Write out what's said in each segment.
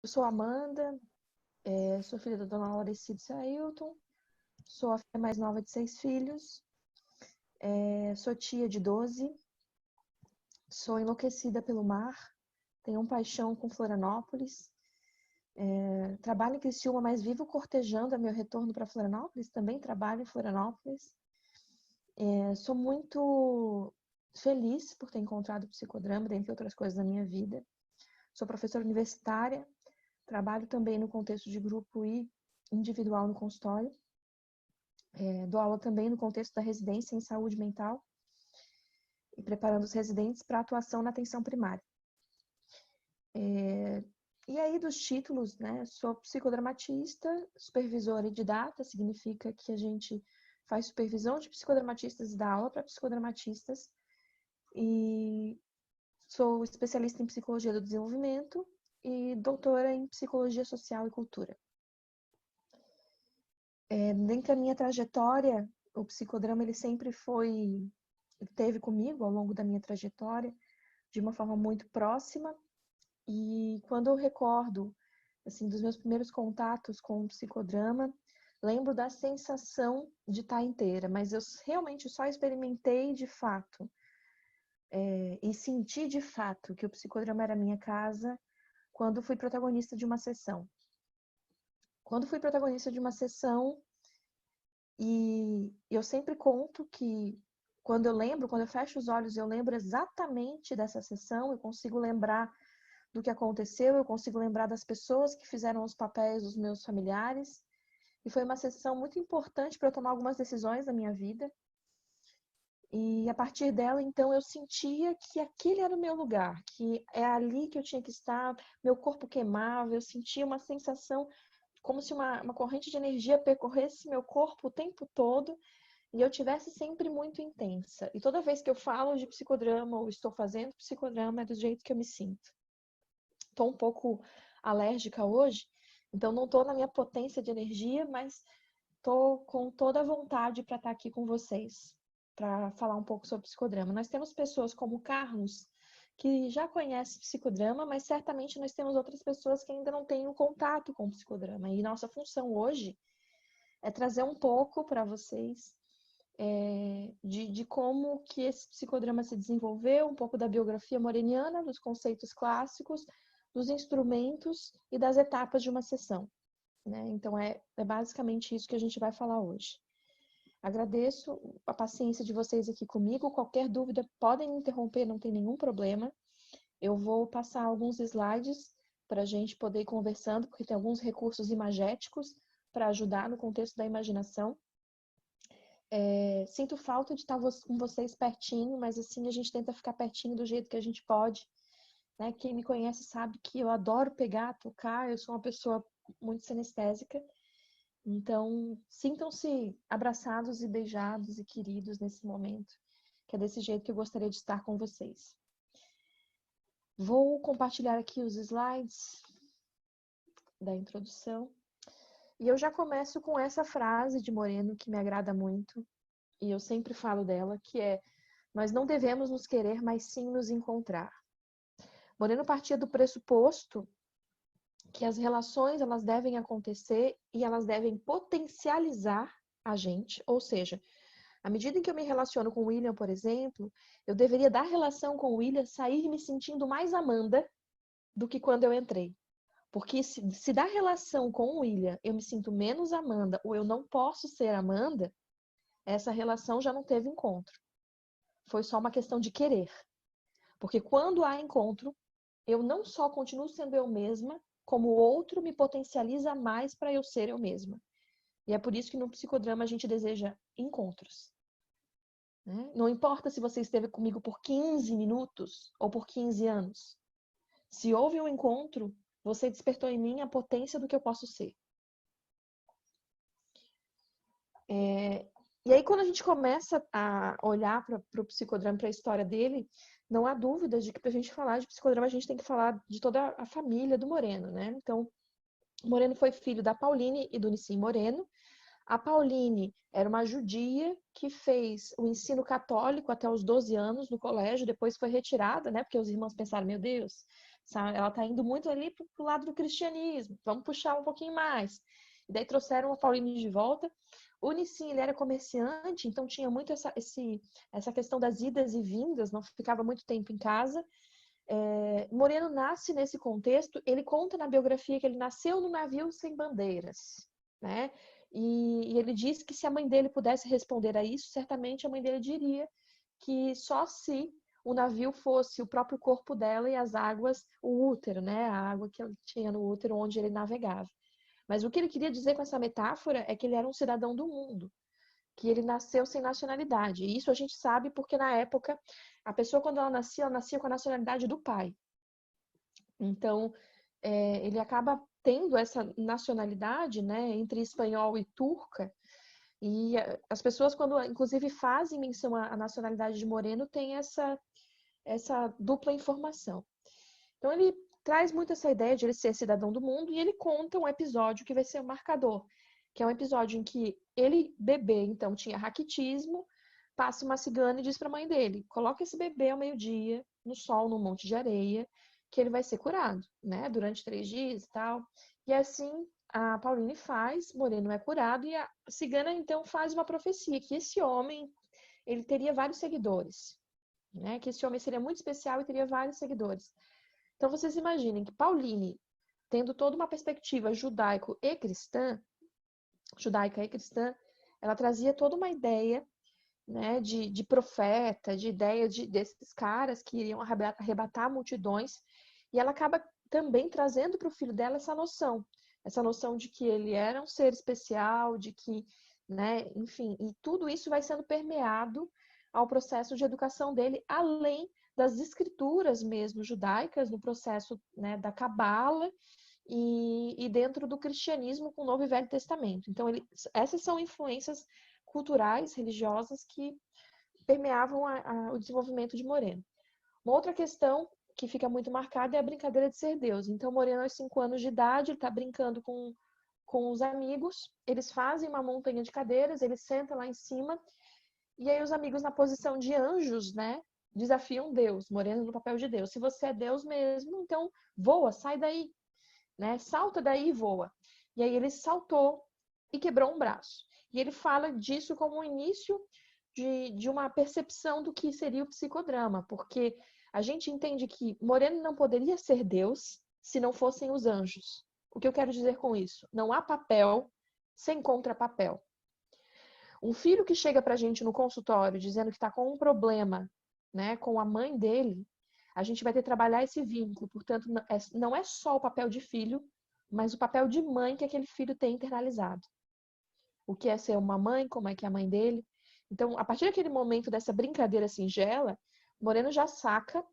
Eu sou Amanda, sou filha da dona Lauricídio Ailton, sou a filha mais nova de 6 filhos, sou tia de 12, sou enlouquecida pelo mar, tenho paixão com Florianópolis, trabalho em Criciúma, mas vivo cortejando a meu retorno para Florianópolis, também trabalho em Florianópolis. Sou muito feliz por ter encontrado o psicodrama, dentre outras coisas da minha vida. Sou professora universitária, trabalho também no contexto de grupo e individual no consultório. Dou aula também no contexto da residência em saúde mental e preparando os residentes para atuação na atenção primária. E aí dos títulos, né? Sou psicodramatista, supervisora e didata, significa que a gente faz supervisão de psicodramatistas e dá aula para psicodramatistas. E sou especialista em psicologia do desenvolvimento e doutora em psicologia social e cultura. Dentro da minha trajetória, o psicodrama ele sempre esteve comigo ao longo da minha trajetória de uma forma muito próxima. E quando eu recordo assim dos meus primeiros contatos com o psicodrama, lembro da sensação de estar inteira, mas eu realmente só experimentei de fato e senti de fato que o psicodrama era minha casa quando fui protagonista de uma sessão. Quando fui protagonista de uma sessão, e eu sempre conto que quando eu fecho os olhos, eu lembro exatamente dessa sessão, eu consigo lembrar do que aconteceu, eu consigo lembrar das pessoas que fizeram os papéis dos meus familiares. E foi uma sessão muito importante para eu tomar algumas decisões na minha vida. E a partir dela, então, eu sentia que aquele era o meu lugar, que é ali que eu tinha que estar, meu corpo queimava, eu sentia uma sensação como se uma corrente de energia percorresse meu corpo o tempo todo e eu tivesse sempre muito intensa. E toda vez que eu falo de psicodrama ou estou fazendo psicodrama é do jeito que eu me sinto. Estou um pouco alérgica hoje, então não estou na minha potência de energia, mas estou com toda a vontade para estar aqui com vocês, para falar um pouco sobre psicodrama. Nós temos pessoas como o Carlos, que já conhece psicodrama, mas certamente nós temos outras pessoas que ainda não têm um contato com o psicodrama. E nossa função hoje é trazer um pouco para vocês de como que esse psicodrama se desenvolveu, um pouco da biografia moreniana, dos conceitos clássicos, dos instrumentos e das etapas de uma sessão. Né? Então, é basicamente isso que a gente vai falar hoje. Agradeço a paciência de vocês aqui comigo. Qualquer dúvida, podem me interromper, não tem nenhum problema. Eu vou passar alguns slides para a gente poder ir conversando, porque tem alguns recursos imagéticos para ajudar no contexto da imaginação. Sinto falta de estar com vocês pertinho, mas assim a gente tenta ficar pertinho do jeito que a gente pode. Né? Quem me conhece sabe que eu adoro pegar, tocar, eu sou uma pessoa muito sinestésica. Então, sintam-se abraçados e beijados e queridos nesse momento, que é desse jeito que eu gostaria de estar com vocês. Vou compartilhar aqui os slides da introdução. E eu já começo com essa frase de Moreno que me agrada muito, e eu sempre falo dela, que é: nós não devemos nos querer, mas sim nos encontrar. Moreno partia do pressuposto que as relações elas devem acontecer e elas devem potencializar a gente, ou seja, à medida em que eu me relaciono com o William, por exemplo, eu deveria da relação com o William sair me sentindo mais Amanda do que quando eu entrei. Porque se da relação com o William eu me sinto menos Amanda ou eu não posso ser Amanda, essa relação já não teve encontro. Foi só uma questão de querer. Porque quando há encontro, eu não só continuo sendo eu mesma, como o outro me potencializa mais para eu ser eu mesma. E é por isso que no psicodrama a gente deseja encontros. Né? Não importa se você esteve comigo por 15 minutos ou por 15 anos. Se houve um encontro, você despertou em mim a potência do que eu posso ser. E aí, quando a gente começa a olhar para o psicodrama, para a história dele, não há dúvida de que para a gente falar de psicodrama, a gente tem que falar de toda a família do Moreno, né? Então, o Moreno foi filho da Pauline e do Nissim Moreno. A Pauline era uma judia que fez o ensino católico até os 12 anos no colégio, depois foi retirada, né? Porque os irmãos pensaram, meu Deus, Ela está indo muito ali para o lado do cristianismo. Vamos puxar um pouquinho mais. E daí trouxeram a Pauline de volta. O Nissim, ele era comerciante, então tinha muito essa questão das idas e vindas, não ficava muito tempo em casa. Moreno nasce nesse contexto, ele conta na biografia que ele nasceu no navio sem bandeiras, né? E ele diz que se a mãe dele pudesse responder a isso, certamente a mãe dele diria que só se o navio fosse o próprio corpo dela e as águas, o útero, né? A água que ele tinha no útero onde ele navegava. Mas o que ele queria dizer com essa metáfora é que ele era um cidadão do mundo, que ele nasceu sem nacionalidade. E isso a gente sabe porque na época a pessoa quando ela nascia com a nacionalidade do pai. Então, ele acaba tendo essa nacionalidade, né, entre espanhol e turca. E as pessoas, quando inclusive fazem menção à nacionalidade de Moreno, tem essa dupla informação. Então, ele traz muito essa ideia de ele ser cidadão do mundo e ele conta um episódio que vai ser um marcador, que é um episódio em que ele, bebê, então, tinha raquitismo, passa uma cigana e diz para a mãe dele, coloca esse bebê ao meio-dia, no sol, num monte de areia, que ele vai ser curado, né, durante 3 dias e tal. E assim a Pauline faz, Moreno é curado e a cigana então faz uma profecia que esse homem ele teria vários seguidores, né? Que esse homem seria muito especial e teria vários seguidores. Então vocês imaginem que Pauline, tendo toda uma perspectiva judaica e cristã, ela trazia toda uma ideia, né, de profeta, de ideia desses caras que iriam arrebatar multidões, e ela acaba também trazendo para o filho dela essa noção de que ele era um ser especial, de que, né, enfim, e tudo isso vai sendo permeado ao processo de educação dele, além das escrituras mesmo judaicas, no processo, né, da Cabala e dentro do cristianismo com o Novo e Velho Testamento. Então, essas são influências culturais, religiosas que permeavam o desenvolvimento de Moreno. Uma outra questão que fica muito marcada é a brincadeira de ser Deus. Então, Moreno, aos 5 anos de idade, ele está brincando com os amigos, eles fazem uma montanha de cadeiras, ele senta lá em cima, e aí os amigos, na posição de anjos, né, desafiam Deus, Moreno no papel de Deus. Se você é Deus mesmo, então voa, sai daí, né, salta daí e voa. E aí ele saltou e quebrou um braço. E ele fala disso como o início de uma percepção do que seria o psicodrama, porque a gente entende que Moreno não poderia ser Deus se não fossem os anjos. O que eu quero dizer com isso? Não há papel sem contrapapel. Um filho que chega para a gente no consultório dizendo que está com um problema, né, com a mãe dele, a gente vai ter que trabalhar esse vínculo. Portanto, não é só o papel de filho, mas o papel de mãe que aquele filho tem internalizado. O que é ser uma mãe, como é que é a mãe dele. Então, a partir daquele momento dessa brincadeira singela, Moreno já saca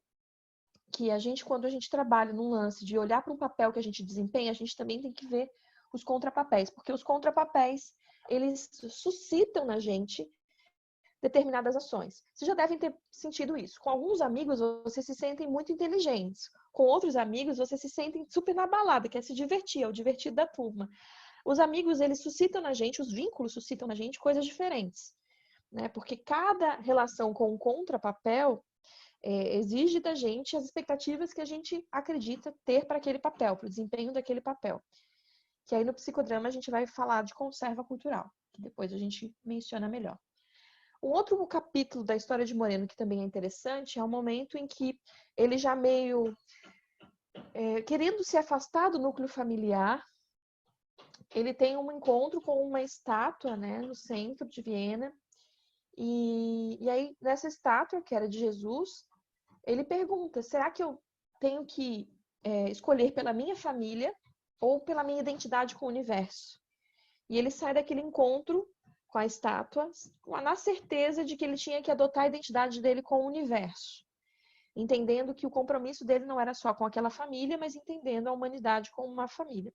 que quando a gente trabalha num lance de olhar para um papel que a gente desempenha, a gente também tem que ver os contrapapéis, porque os contrapapéis, eles suscitam na gente determinadas ações. Vocês já devem ter sentido isso. Com alguns amigos, você se sentem muito inteligentes. Com outros amigos, você se sentem super na balada, quer se divertir, é o divertido da turma. Os amigos, eles suscitam na gente, os vínculos suscitam na gente coisas diferentes, né? Porque cada relação com um contrapapel exige da gente as expectativas que a gente acredita ter para aquele papel, para o desempenho daquele papel. Que aí no psicodrama a gente vai falar de conserva cultural, que depois a gente menciona melhor. Um outro capítulo da história de Moreno que também é interessante é o momento em que ele já meio querendo se afastar do núcleo familiar, ele tem um encontro com uma estátua, né, no centro de Viena, e aí nessa estátua, que era de Jesus, ele pergunta, será que eu tenho que escolher pela minha família ou pela minha identidade com o universo? E ele sai daquele encontro com a estátua na certeza de que ele tinha que adotar a identidade dele com o universo, entendendo que o compromisso dele não era só com aquela família, mas entendendo a humanidade como uma família.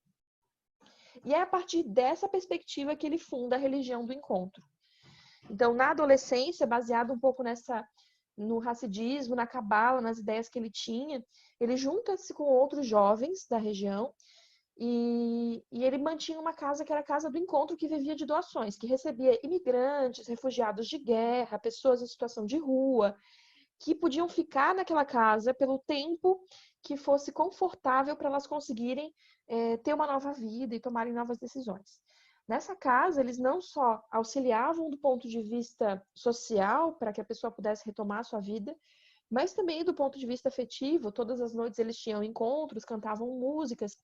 E é a partir dessa perspectiva que ele funda a religião do encontro. Então, na adolescência, baseado um pouco no hasidismo, na cabala, nas ideias que ele tinha, ele junta-se com outros jovens da região e ele mantinha uma casa que era a Casa do Encontro, que vivia de doações, que recebia imigrantes, refugiados de guerra, pessoas em situação de rua, que podiam ficar naquela casa pelo tempo que fosse confortável para elas conseguirem ter uma nova vida e tomarem novas decisões. Nessa casa, eles não só auxiliavam do ponto de vista social, para que a pessoa pudesse retomar a sua vida, mas também do ponto de vista afetivo. Todas as noites eles tinham encontros, cantavam músicas,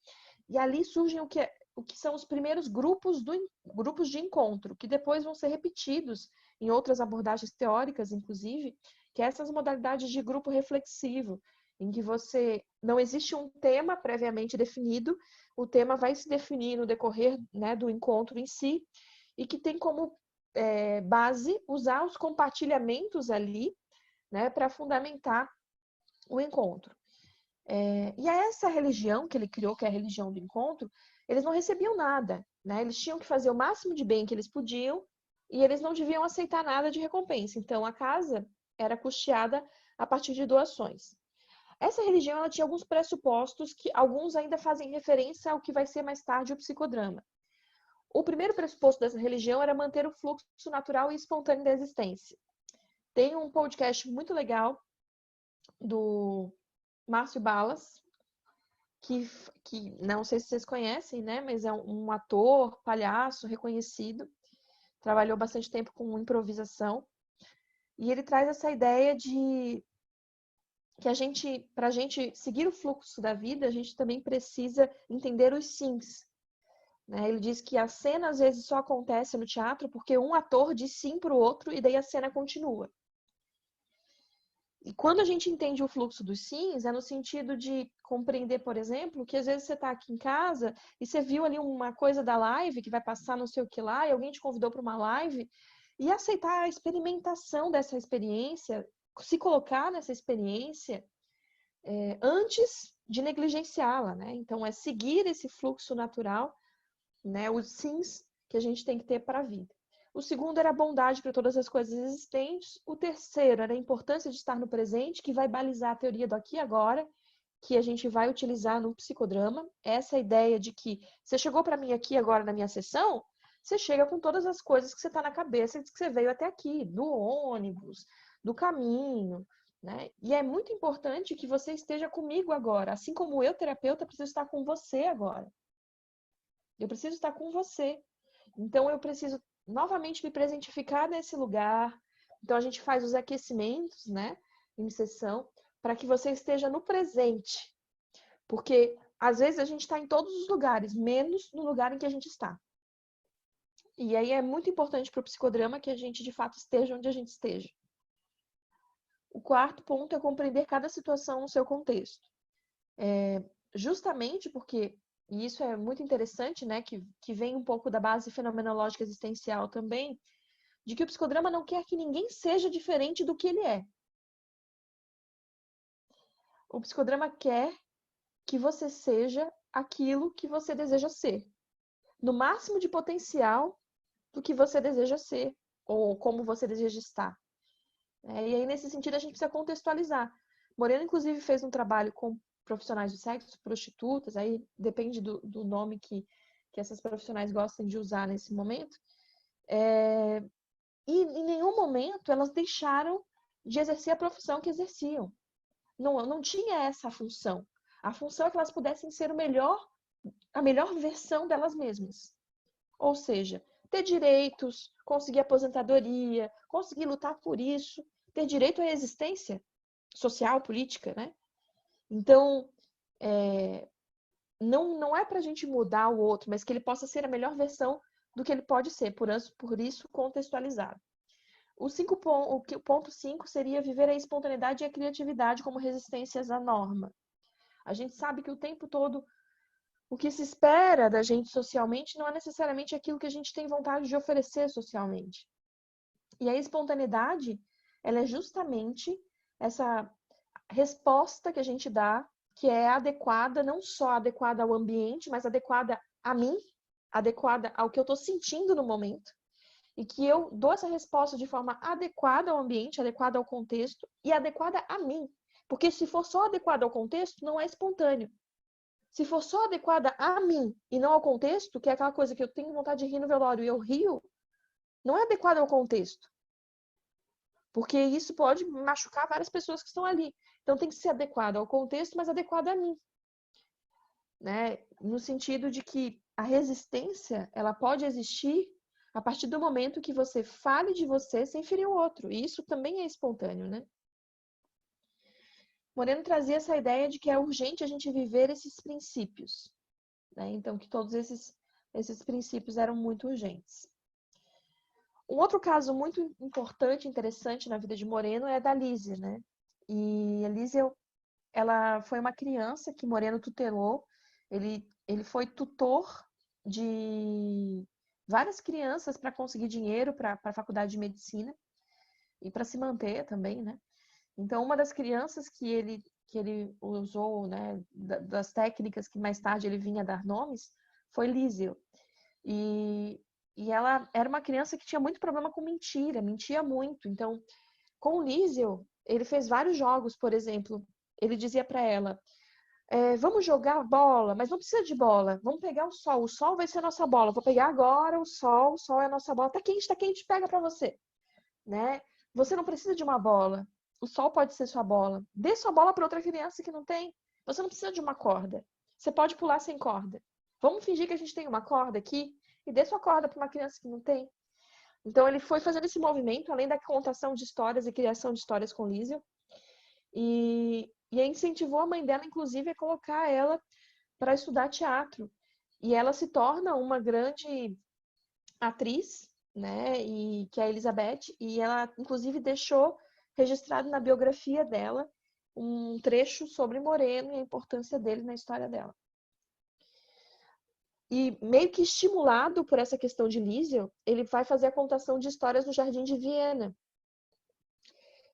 e ali surgem o que são os primeiros grupos de encontro, que depois vão ser repetidos em outras abordagens teóricas, inclusive, que é essas modalidades de grupo reflexivo, em que não existe um tema previamente definido, o tema vai se definir no decorrer, né, do encontro em si, e que tem como base usar os compartilhamentos ali, né, para fundamentar o encontro. E essa religião que ele criou, que é a religião do encontro, eles não recebiam nada, né? Eles tinham que fazer o máximo de bem que eles podiam e eles não deviam aceitar nada de recompensa. Então, a casa era custeada a partir de doações. Essa religião ela tinha alguns pressupostos que alguns ainda fazem referência ao que vai ser mais tarde o psicodrama. O primeiro pressuposto dessa religião era manter o fluxo natural e espontâneo da existência. Tem um podcast muito legal do Márcio Balas, que não sei se vocês conhecem, né? Mas é um ator, palhaço, reconhecido. Trabalhou bastante tempo com improvisação. E ele traz essa ideia de que para a gente seguir o fluxo da vida, a gente também precisa entender os sims. Né? Ele diz que a cena às vezes só acontece no teatro porque um ator diz sim para o outro e daí a cena continua. E quando a gente entende o fluxo dos sims, é no sentido de compreender, por exemplo, que às vezes você está aqui em casa e você viu ali uma coisa da live que vai passar não sei o que lá, e alguém te convidou para uma live, e aceitar a experimentação dessa experiência, se colocar nessa experiência antes de negligenciá-la, né? Então, é seguir esse fluxo natural, né? Os sims que a gente tem que ter para a vida. O segundo era a bondade para todas as coisas existentes. O terceiro era a importância de estar no presente, que vai balizar a teoria do aqui e agora, que a gente vai utilizar no psicodrama. Essa ideia de que você chegou para mim aqui agora na minha sessão, você chega com todas as coisas que você está na cabeça que você veio até aqui, do ônibus, do caminho, né? E é muito importante que você esteja comigo agora, assim como eu, terapeuta, preciso estar com você agora. Eu preciso estar com você. Então, eu preciso novamente me presentificar nesse lugar. Então, a gente faz os aquecimentos, né, em sessão, para que você esteja no presente. Porque, às vezes, a gente está em todos os lugares, menos no lugar em que a gente está. E aí é muito importante para o psicodrama que a gente, de fato, esteja onde a gente esteja. O quarto ponto é compreender cada situação no seu contexto. Justamente porque, e isso é muito interessante, né, que vem um pouco da base fenomenológica existencial também, de que o psicodrama não quer que ninguém seja diferente do que ele é. O psicodrama quer que você seja aquilo que você deseja ser, no máximo de potencial do que você deseja ser, ou como você deseja estar. E aí, nesse sentido, a gente precisa contextualizar. Moreno, inclusive, fez um trabalho com profissionais do sexo, prostitutas, aí depende do nome que essas profissionais gostam de usar nesse momento. E em nenhum momento elas deixaram de exercer a profissão que exerciam. Não tinha essa função. A função é que elas pudessem ser a melhor versão delas mesmas. Ou seja, ter direitos, conseguir aposentadoria, conseguir lutar por isso, ter direito à existência social, política, né? Então, não é para a gente mudar o outro, mas que ele possa ser a melhor versão do que ele pode ser, por isso contextualizado. O ponto 5 seria viver a espontaneidade e a criatividade como resistências à norma. A gente sabe que o tempo todo o que se espera da gente socialmente não é necessariamente aquilo que a gente tem vontade de oferecer socialmente. E a espontaneidade, ela é justamente essa resposta que a gente dá, que é adequada, não só adequada ao ambiente, mas adequada a mim, adequada ao que eu estou sentindo no momento, e que eu dou essa resposta de forma adequada ao ambiente, adequada ao contexto e adequada a mim. Porque se for só adequada ao contexto, não é espontâneo. Se for só adequada a mim e não ao contexto, que é aquela coisa que eu tenho vontade de rir no velório e eu rio, não é adequada ao contexto. Porque isso pode machucar várias pessoas que estão ali. Então tem que ser adequado ao contexto, mas adequado a mim, né? No sentido de que a resistência, ela pode existir a partir do momento que você fale de você sem ferir o outro. E isso também é espontâneo, né? Moreno trazia essa ideia de que é urgente a gente viver esses princípios, né? Então, que todos esses princípios eram muito urgentes. Um outro caso muito importante, interessante na vida de Moreno é a da Lísia, né? E a Lísia, ela foi uma criança que Moreno tutelou. Ele foi tutor de várias crianças para conseguir dinheiro para a faculdade de medicina e para se manter também, né? Então, uma das crianças que ele usou, né, das técnicas que mais tarde ele vinha dar nomes, foi Lísio. E ela era uma criança que tinha muito problema com mentira, mentia muito. Então, com o Lísio, ele fez vários jogos, por exemplo. Ele dizia para ela, vamos jogar bola, mas não precisa de bola. Vamos pegar o sol vai ser a nossa bola. Vou pegar agora o sol é a nossa bola. Tá quente, pega para você. Né? Você não precisa de uma bola. O sol pode ser sua bola. Dê sua bola para outra criança que não tem. Você não precisa de uma corda. Você pode pular sem corda. Vamos fingir que a gente tem uma corda aqui e dê sua corda para uma criança que não tem. Então ele foi fazendo esse movimento, além da contação de histórias e criação de histórias com Lísio. E incentivou a mãe dela, inclusive, a colocar ela para estudar teatro. E ela se torna uma grande atriz, né? E que é a Elizabeth, e ela inclusive deixou registrado na biografia dela um trecho sobre Moreno e a importância dele na história dela. E meio que estimulado por essa questão de Lísio, ele vai fazer a contação de histórias no Jardim de Viena.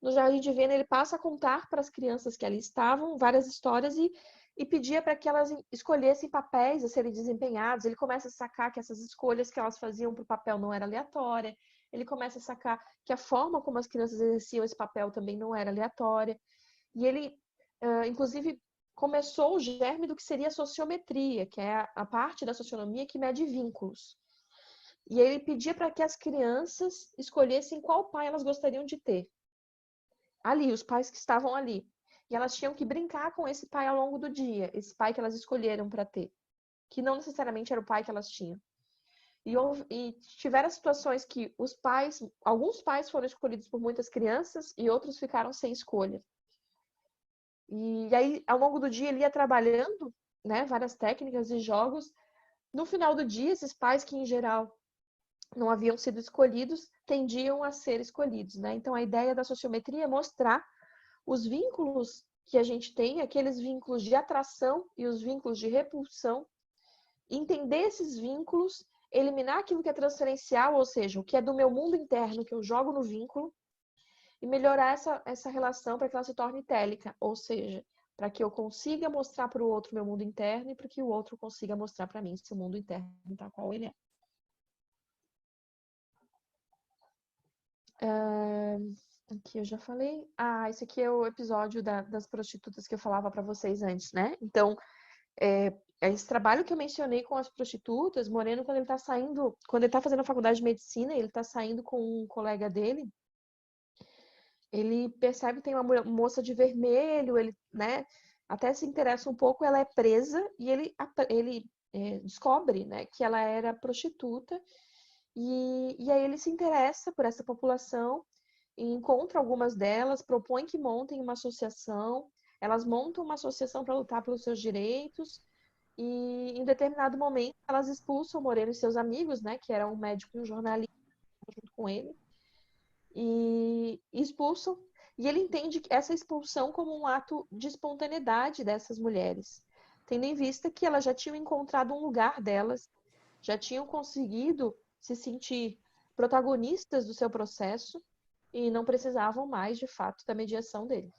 No Jardim de Viena, ele passa a contar para as crianças que ali estavam várias histórias e pedia para que elas escolhessem papéis a serem desempenhados. Ele começa a sacar que essas escolhas que elas faziam para o papel não era aleatória. Ele começa a sacar que a forma como as crianças exerciam esse papel também não era aleatória. E ele, inclusive, começou o germe do que seria a sociometria, que é a parte da socionomia que mede vínculos. E ele pedia para que as crianças escolhessem qual pai elas gostariam de ter. Ali, os pais que estavam ali. E elas tinham que brincar com esse pai ao longo do dia, esse pai que elas escolheram para ter, que não necessariamente era o pai que elas tinham. E tiveram situações que alguns pais foram escolhidos por muitas crianças e outros ficaram sem escolha. E aí, ao longo do dia, ele ia trabalhando, né, várias técnicas e jogos. No final do dia, esses pais que, em geral, não haviam sido escolhidos, tendiam a ser escolhidos, né? Então, a ideia da sociometria é mostrar os vínculos que a gente tem, aqueles vínculos de atração e os vínculos de repulsão, entender esses vínculos, eliminar aquilo que é transferencial, ou seja, o que é do meu mundo interno, que eu jogo no vínculo, e melhorar essa relação para que ela se torne télica, ou seja, para que eu consiga mostrar para o outro meu mundo interno e para que o outro consiga mostrar para mim seu mundo interno, tal qual ele é. Aqui eu já falei. Esse aqui é o episódio das prostitutas que eu falava para vocês antes, né? Então, esse trabalho que eu mencionei com as prostitutas, Moreno, quando ele tá fazendo a faculdade de medicina, ele tá saindo com um colega dele, ele percebe que tem uma moça de vermelho, ele, né, até se interessa um pouco, ela é presa e ele descobre, né, que ela era prostituta e aí ele se interessa por essa população e encontra algumas delas, propõe que montem uma associação, elas montam uma associação para lutar pelos seus direitos e em determinado momento elas expulsam Moreno e seus amigos, né, que eram um médico e um jornalista junto com ele, e expulsam. E ele entende essa expulsão como um ato de espontaneidade dessas mulheres, tendo em vista que elas já tinham encontrado um lugar delas, já tinham conseguido se sentir protagonistas do seu processo e não precisavam mais, de fato, da mediação dele.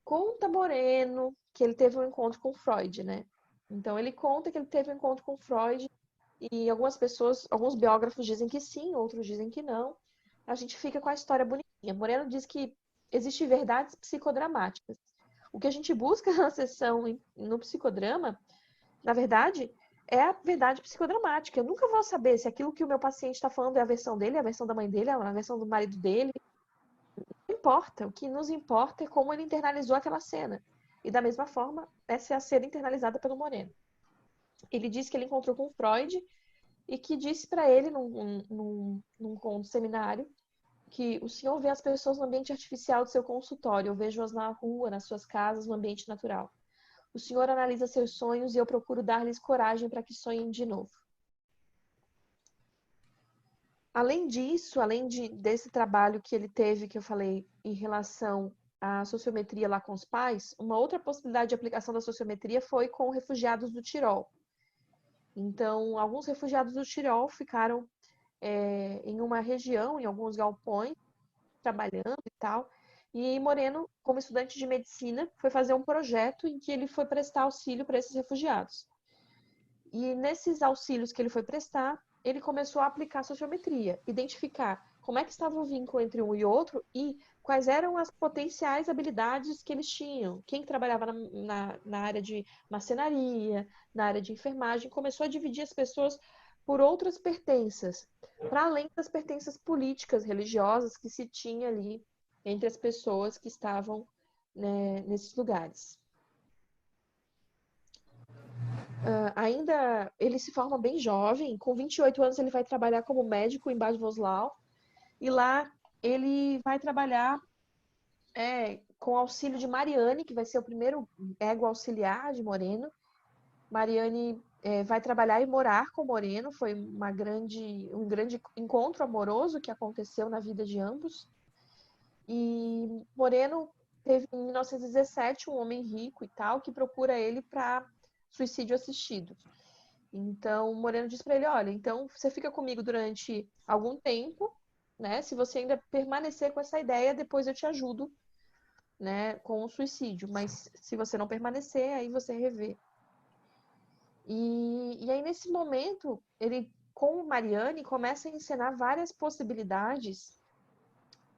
Conta Moreno que ele teve um encontro com Freud, né? Então ele conta que ele teve um encontro com Freud e alguns biógrafos dizem que sim, outros dizem que não. A gente fica com a história bonitinha. Moreno diz que existem verdades psicodramáticas. O que a gente busca na sessão no psicodrama, na verdade, é a verdade psicodramática. Eu nunca vou saber se aquilo que o meu paciente está falando é a versão dele, é a versão da mãe dele, é a versão do marido dele. Não importa. O que nos importa é como ele internalizou aquela cena. E da mesma forma, essa é a cena internalizada pelo Moreno. Ele disse que ele encontrou com Freud e que disse para ele, num seminário, que o senhor vê as pessoas no ambiente artificial do seu consultório, eu vejo-as na rua, nas suas casas, no ambiente natural. O senhor analisa seus sonhos e eu procuro dar-lhes coragem para que sonhem de novo. Além disso, desse trabalho que ele teve, que eu falei, em relação à sociometria lá com os pais, uma outra possibilidade de aplicação da sociometria foi com refugiados do Tirol. Então, alguns refugiados do Tirol ficaram em uma região, em alguns galpões, trabalhando e tal. E Moreno, como estudante de medicina, foi fazer um projeto em que ele foi prestar auxílio para esses refugiados. E nesses auxílios que ele foi prestar, ele começou a aplicar a sociometria, identificar como é que estava o vínculo entre um e outro e quais eram as potenciais habilidades que eles tinham. Quem trabalhava na área de marcenaria, na área de enfermagem, começou a dividir as pessoas por outras pertenças, para além das pertenças políticas, religiosas que se tinha ali entre as pessoas que estavam, né, nesses lugares. Ainda ele se forma bem jovem, com 28 anos ele vai trabalhar como médico em Bad Voslau, e lá ele vai trabalhar com auxílio de Mariane, que vai ser o primeiro ego auxiliar de Moreno. Mariane vai trabalhar e morar com Moreno, foi um grande encontro amoroso que aconteceu na vida de ambos. E Moreno teve em 1917 um homem rico e tal, que procura ele para suicídio assistido. Então, Moreno diz para ele, olha, então você fica comigo durante algum tempo, né? Se você ainda permanecer com essa ideia, depois eu te ajudo, né, com o suicídio. Mas se você não permanecer, aí você revê. E aí, nesse momento, ele, com Mariane, começa a encenar várias possibilidades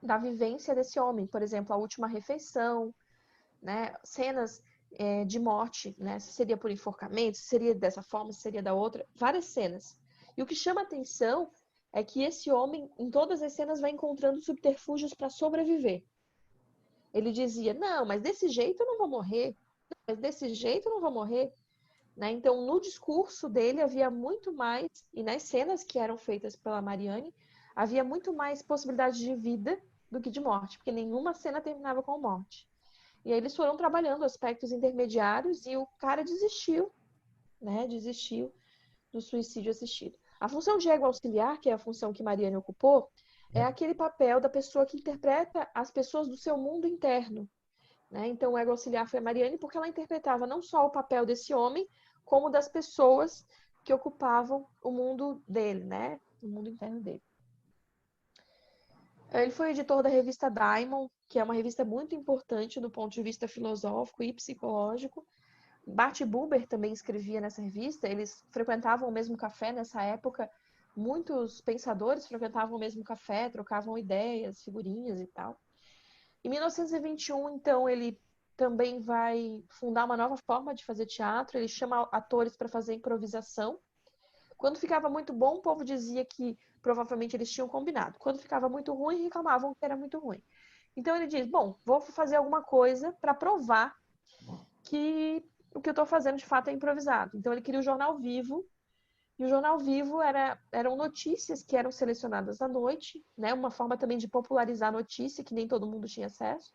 da vivência desse homem. Por exemplo, a última refeição, né? Cenas de morte, né? Se seria por enforcamento, se seria dessa forma, se seria da outra, várias cenas. E o que chama atenção é que esse homem, em todas as cenas, vai encontrando subterfúgios para sobreviver. Ele dizia, não, mas desse jeito eu não vou morrer, mas desse jeito eu não vou morrer. Né? Então, no discurso dele havia muito mais, e nas cenas que eram feitas pela Mariane, havia muito mais possibilidade de vida do que de morte, porque nenhuma cena terminava com morte. E aí eles foram trabalhando aspectos intermediários e o cara desistiu, né? Desistiu do suicídio assistido. A função de ego auxiliar, que é a função que Mariane ocupou, é aquele papel da pessoa que interpreta as pessoas do seu mundo interno. Né? Então, o ego auxiliar foi a Mariane porque ela interpretava não só o papel desse homem, como das pessoas que ocupavam o mundo dele, né? O mundo interno dele. Ele foi editor da revista Diamond, que é uma revista muito importante do ponto de vista filosófico e psicológico. Bart Buber também escrevia nessa revista, eles frequentavam o mesmo café nessa época. Muitos pensadores frequentavam o mesmo café, trocavam ideias, figurinhas e tal. Em 1921, então, ele também vai fundar uma nova forma de fazer teatro. Ele chama atores para fazer improvisação. Quando ficava muito bom, o povo dizia que provavelmente eles tinham combinado. Quando ficava muito ruim, reclamavam que era muito ruim. Então ele diz, bom, vou fazer alguma coisa para provar que o que eu estou fazendo de fato é improvisado. Então ele cria o Jornal Vivo, e o Jornal Vivo eram notícias que eram selecionadas à noite, né? Uma forma também de popularizar a notícia, que nem todo mundo tinha acesso.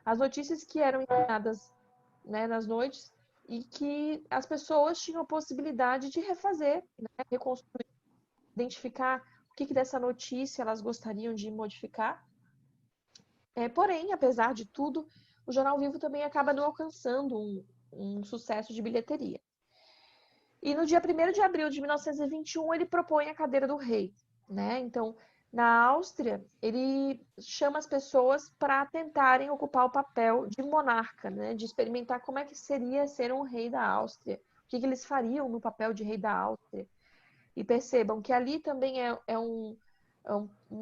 As notícias que eram enviadas, né, nas noites e que as pessoas tinham a possibilidade de refazer, né, reconstruir, identificar o que dessa notícia elas gostariam de modificar. Porém, apesar de tudo, o Jornal Vivo também acaba não alcançando um sucesso de bilheteria. E no dia 1º de abril de 1921, ele propõe a cadeira do rei. Né? Então, na Áustria, ele chama as pessoas para tentarem ocupar o papel de monarca, né? De experimentar como é que seria ser um rei da Áustria, o que eles fariam no papel de rei da Áustria. E percebam que ali também é um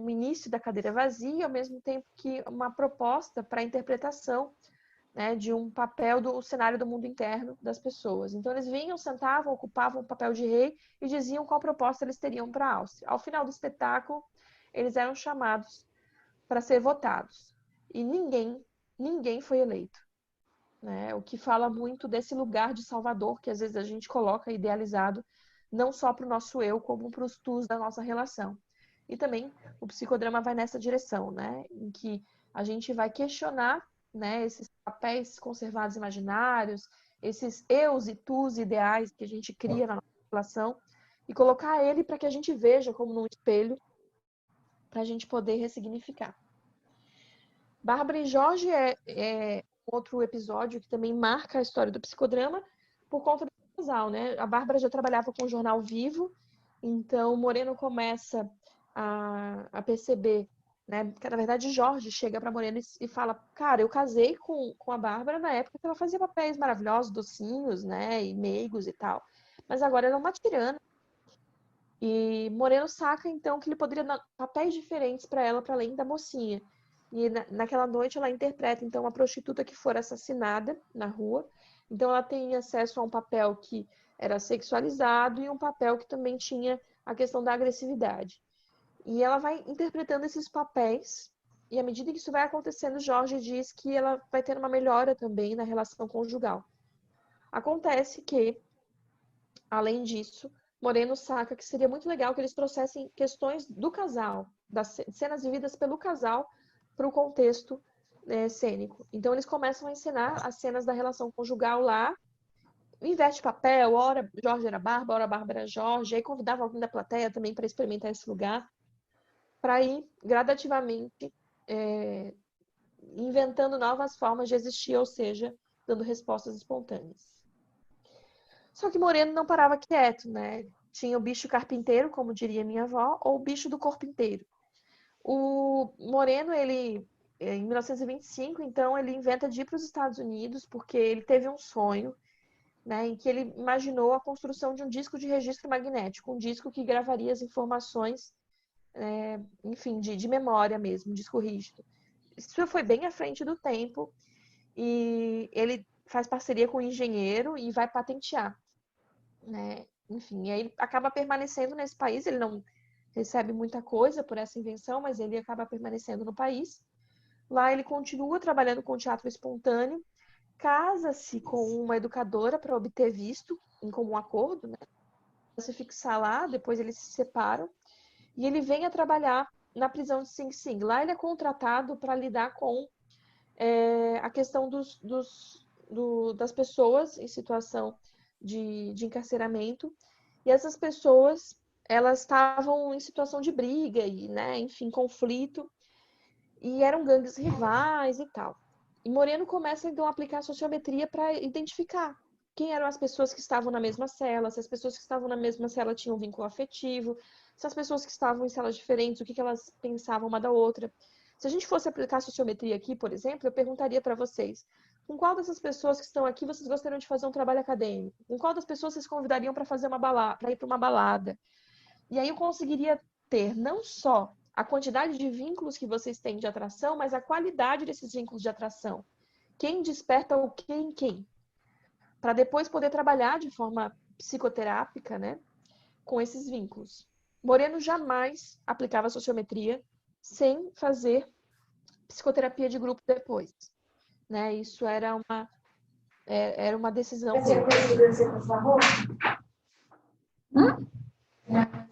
início da cadeira vazia, ao mesmo tempo que uma proposta para a interpretação, né, de um papel do cenário do mundo interno das pessoas. Então eles vinham, sentavam, ocupavam o papel de rei e diziam qual proposta eles teriam para a Áustria. Ao final do espetáculo, eles eram chamados para ser votados. e ninguém foi eleito, né? O que fala muito desse lugar de salvador que às vezes a gente coloca idealizado, não só para o nosso eu, como para os tus da nossa relação. E também o psicodrama vai nessa direção, né? Em que a gente vai questionar, né, esses papéis conservados imaginários, esses eus e tus ideais que a gente cria na nossa relação, e colocar ele para que a gente veja como num espelho, para a gente poder ressignificar. Bárbara e Jorge é outro episódio que também marca a história do psicodrama por conta do casal, né? A Bárbara já trabalhava com o Jornal Vivo, então Moreno começa a perceber, né? Que, na verdade, Jorge chega para Moreno e fala: cara, eu casei com a Bárbara na época que ela fazia papéis maravilhosos, docinhos, né? E meigos e tal. Mas agora ela é uma tirana. E Moreno saca, então, que ele poderia dar papéis diferentes para ela, para além da mocinha. E naquela noite ela interpreta, então, a prostituta que for assassinada na rua. Então ela tem acesso a um papel que era sexualizado e um papel que também tinha a questão da agressividade. E ela vai interpretando esses papéis, e à medida que isso vai acontecendo, Jorge diz que ela vai ter uma melhora também na relação conjugal. Acontece que, além disso, Moreno saca que seria muito legal que eles trouxessem questões do casal, das cenas vividas pelo casal, para o contexto cênico. Então eles começam a ensinar as cenas da relação conjugal lá, inverte papel, ora Jorge era Bárbara, ora Bárbara era Jorge, aí convidava alguém da plateia também para experimentar esse lugar, para ir gradativamente inventando novas formas de existir, ou seja, dando respostas espontâneas. Só que Moreno não parava quieto, né? Tinha o bicho carpinteiro, como diria minha avó, ou o bicho do corpo inteiro. O Moreno, ele, em 1925, então, ele inventa de ir para os Estados Unidos, porque ele teve um sonho, né, em que ele imaginou a construção de um disco de registro magnético, um disco que gravaria as informações, enfim, de memória mesmo, um disco rígido. Isso foi bem à frente do tempo, e ele faz parceria com um engenheiro e vai patentear, né? Enfim, e aí ele acaba permanecendo nesse país, ele não recebe muita coisa por essa invenção, mas ele acaba permanecendo no país. Lá ele continua trabalhando com teatro espontâneo, casa-se com uma educadora para obter visto, em comum acordo, né? Se fixar lá, depois eles se separam, e ele vem a trabalhar na prisão de Sing Sing. Lá ele é contratado para lidar com a questão das pessoas em situação de encarceramento. E essas pessoas, elas estavam em situação de briga e, né, enfim, conflito, e eram gangues rivais e tal. E Moreno começa então a aplicar a sociometria para identificar quem eram as pessoas que estavam na mesma cela, se as pessoas que estavam na mesma cela tinham um vínculo afetivo, se as pessoas que estavam em celas diferentes, o que elas pensavam uma da outra. Se a gente fosse aplicar a sociometria aqui, por exemplo, eu perguntaria para vocês: com qual dessas pessoas que estão aqui vocês gostariam de fazer um trabalho acadêmico? Com qual das pessoas vocês convidariam para fazer uma balada, para ir para uma balada? E aí eu conseguiria ter não só a quantidade de vínculos que vocês têm de atração, mas a qualidade desses vínculos de atração. Quem desperta o que em quem? Para depois poder trabalhar de forma psicoterápica, né, com esses vínculos. Moreno jamais aplicava sociometria sem fazer psicoterapia de grupo depois, né? Isso era uma decisão Você dele. conseguiu descer com essa roupa?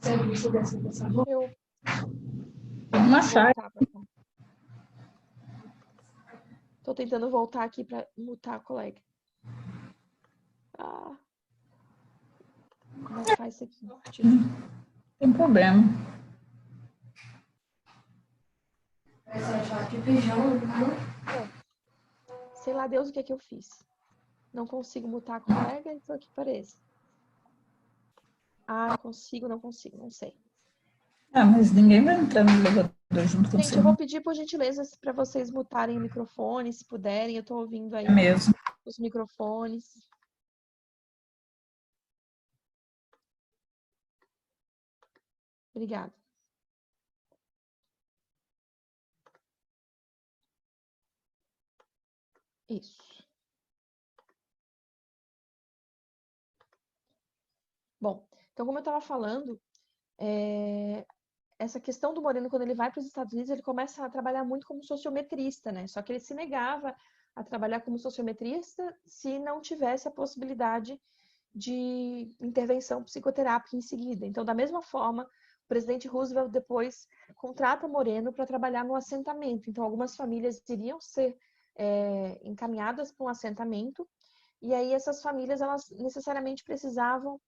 Você conseguiu descer com essa roupa? Deixa eu Uma chave. voltar para cá. Estou tentando voltar aqui para mutar a colega. Ah, como é que faz isso aqui? Tem problema. Vai ser short de pijama, não? Sei lá Deus o que é que eu fiz. Não consigo mutar a colega, então que pareça. Ah, consigo, não consigo, não sei. Ah, mas ninguém vai entrar no elevador junto com Gente, você. eu vou pedir por gentileza para vocês mutarem o microfone, se puderem. Eu estou ouvindo aí É mesmo. os microfones. Obrigada. Isso. Bom, então como eu estava falando, essa questão do Moreno, quando ele vai para os Estados Unidos, ele começa a trabalhar muito como sociometrista, né? Só que ele se negava a trabalhar como sociometrista se não tivesse a possibilidade de intervenção psicoterápica em seguida. Então, da mesma forma, o presidente Roosevelt depois contrata Moreno para trabalhar no assentamento. Então, algumas famílias iriam ser encaminhadas para um assentamento, e aí essas famílias, elas necessariamente precisavam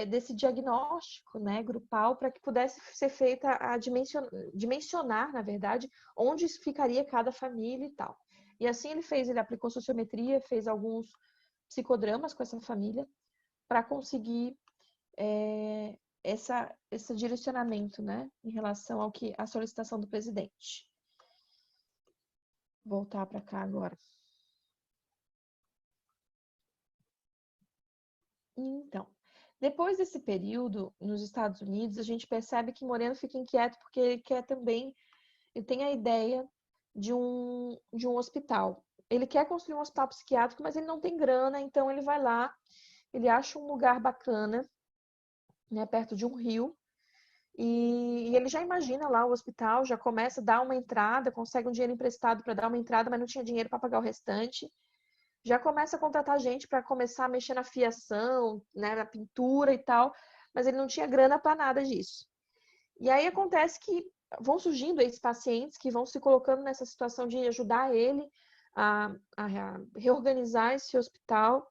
desse diagnóstico, né, grupal, para que pudesse ser feita a dimensionar, na verdade, onde ficaria cada família e tal. E assim ele aplicou sociometria, fez alguns psicodramas com essa família para conseguir esse direcionamento, né, em relação ao que a solicitação do presidente. Vou voltar para cá agora. Então, depois desse período nos Estados Unidos, a gente percebe que Moreno fica inquieto porque ele quer também, ele tem a ideia de um hospital. Ele quer construir um hospital psiquiátrico, mas ele não tem grana, então ele vai lá, ele acha um lugar bacana, né, perto de um rio, e ele já imagina lá o hospital, já começa a dar uma entrada, consegue um dinheiro emprestado para dar uma entrada, mas não tinha dinheiro para pagar o restante. Já começa a contratar gente para começar a mexer na fiação, né, na pintura e tal, mas ele não tinha grana para nada disso. E aí acontece que vão surgindo esses pacientes que vão se colocando nessa situação de ajudar ele a reorganizar esse hospital,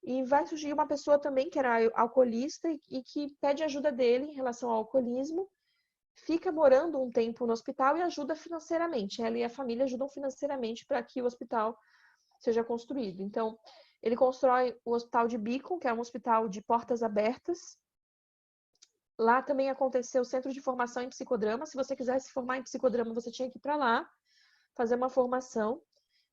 e vai surgir uma pessoa também que era alcoolista e que pede ajuda dele em relação ao alcoolismo, fica morando um tempo no hospital e ajuda financeiramente. Ela e a família ajudam financeiramente para que o hospital seja construído. Então, ele constrói o Hospital de Beacon, que é um hospital de portas abertas. Lá também aconteceu o Centro de Formação em Psicodrama. Se você quisesse se formar em psicodrama, você tinha que ir para lá, fazer uma formação,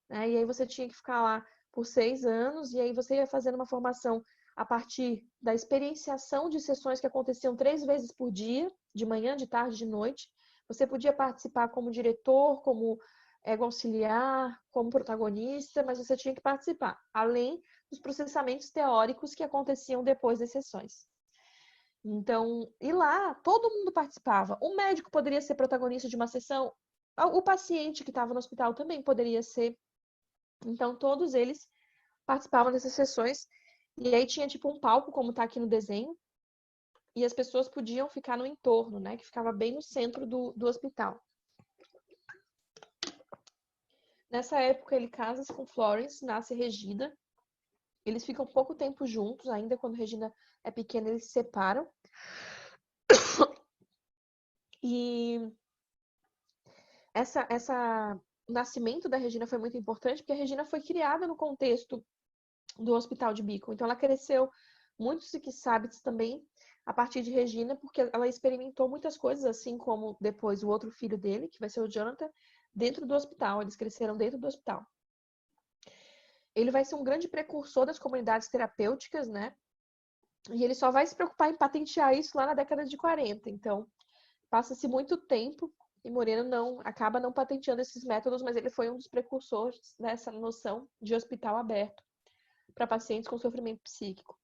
né? E aí você tinha que ficar lá por 6 anos, e aí você ia fazendo uma formação a partir da experienciação de sessões que aconteciam 3 vezes por dia, de manhã, de tarde, de noite. Você podia participar como diretor, como auxiliar, como protagonista, mas você tinha que participar, além dos processamentos teóricos que aconteciam depois das sessões. Então, e lá todo mundo participava. O médico poderia ser protagonista de uma sessão, o paciente que estava no hospital também poderia ser. Então, todos eles participavam dessas sessões, e aí tinha tipo um palco, como está aqui no desenho, e as pessoas podiam ficar no entorno, né, que ficava bem no centro do hospital. Nessa época, ele casa-se com Florence, nasce Regina. Eles ficam pouco tempo juntos, ainda quando Regina é pequena, eles se separam. E o nascimento da Regina foi muito importante, porque a Regina foi criada no contexto do Hospital de Beacon. Então, ela cresceu muito psique-hábitos também a partir de Regina, porque ela experimentou muitas coisas, assim como depois o outro filho dele, que vai ser o Jonathan, dentro do hospital. Eles cresceram dentro do hospital. Ele vai ser um grande precursor das comunidades terapêuticas, né? E ele só vai se preocupar em patentear isso lá na década de 40. Então, passa-se muito tempo e Moreno acaba não patenteando esses métodos, mas ele foi um dos precursores dessa noção de hospital aberto para pacientes com sofrimento psíquico.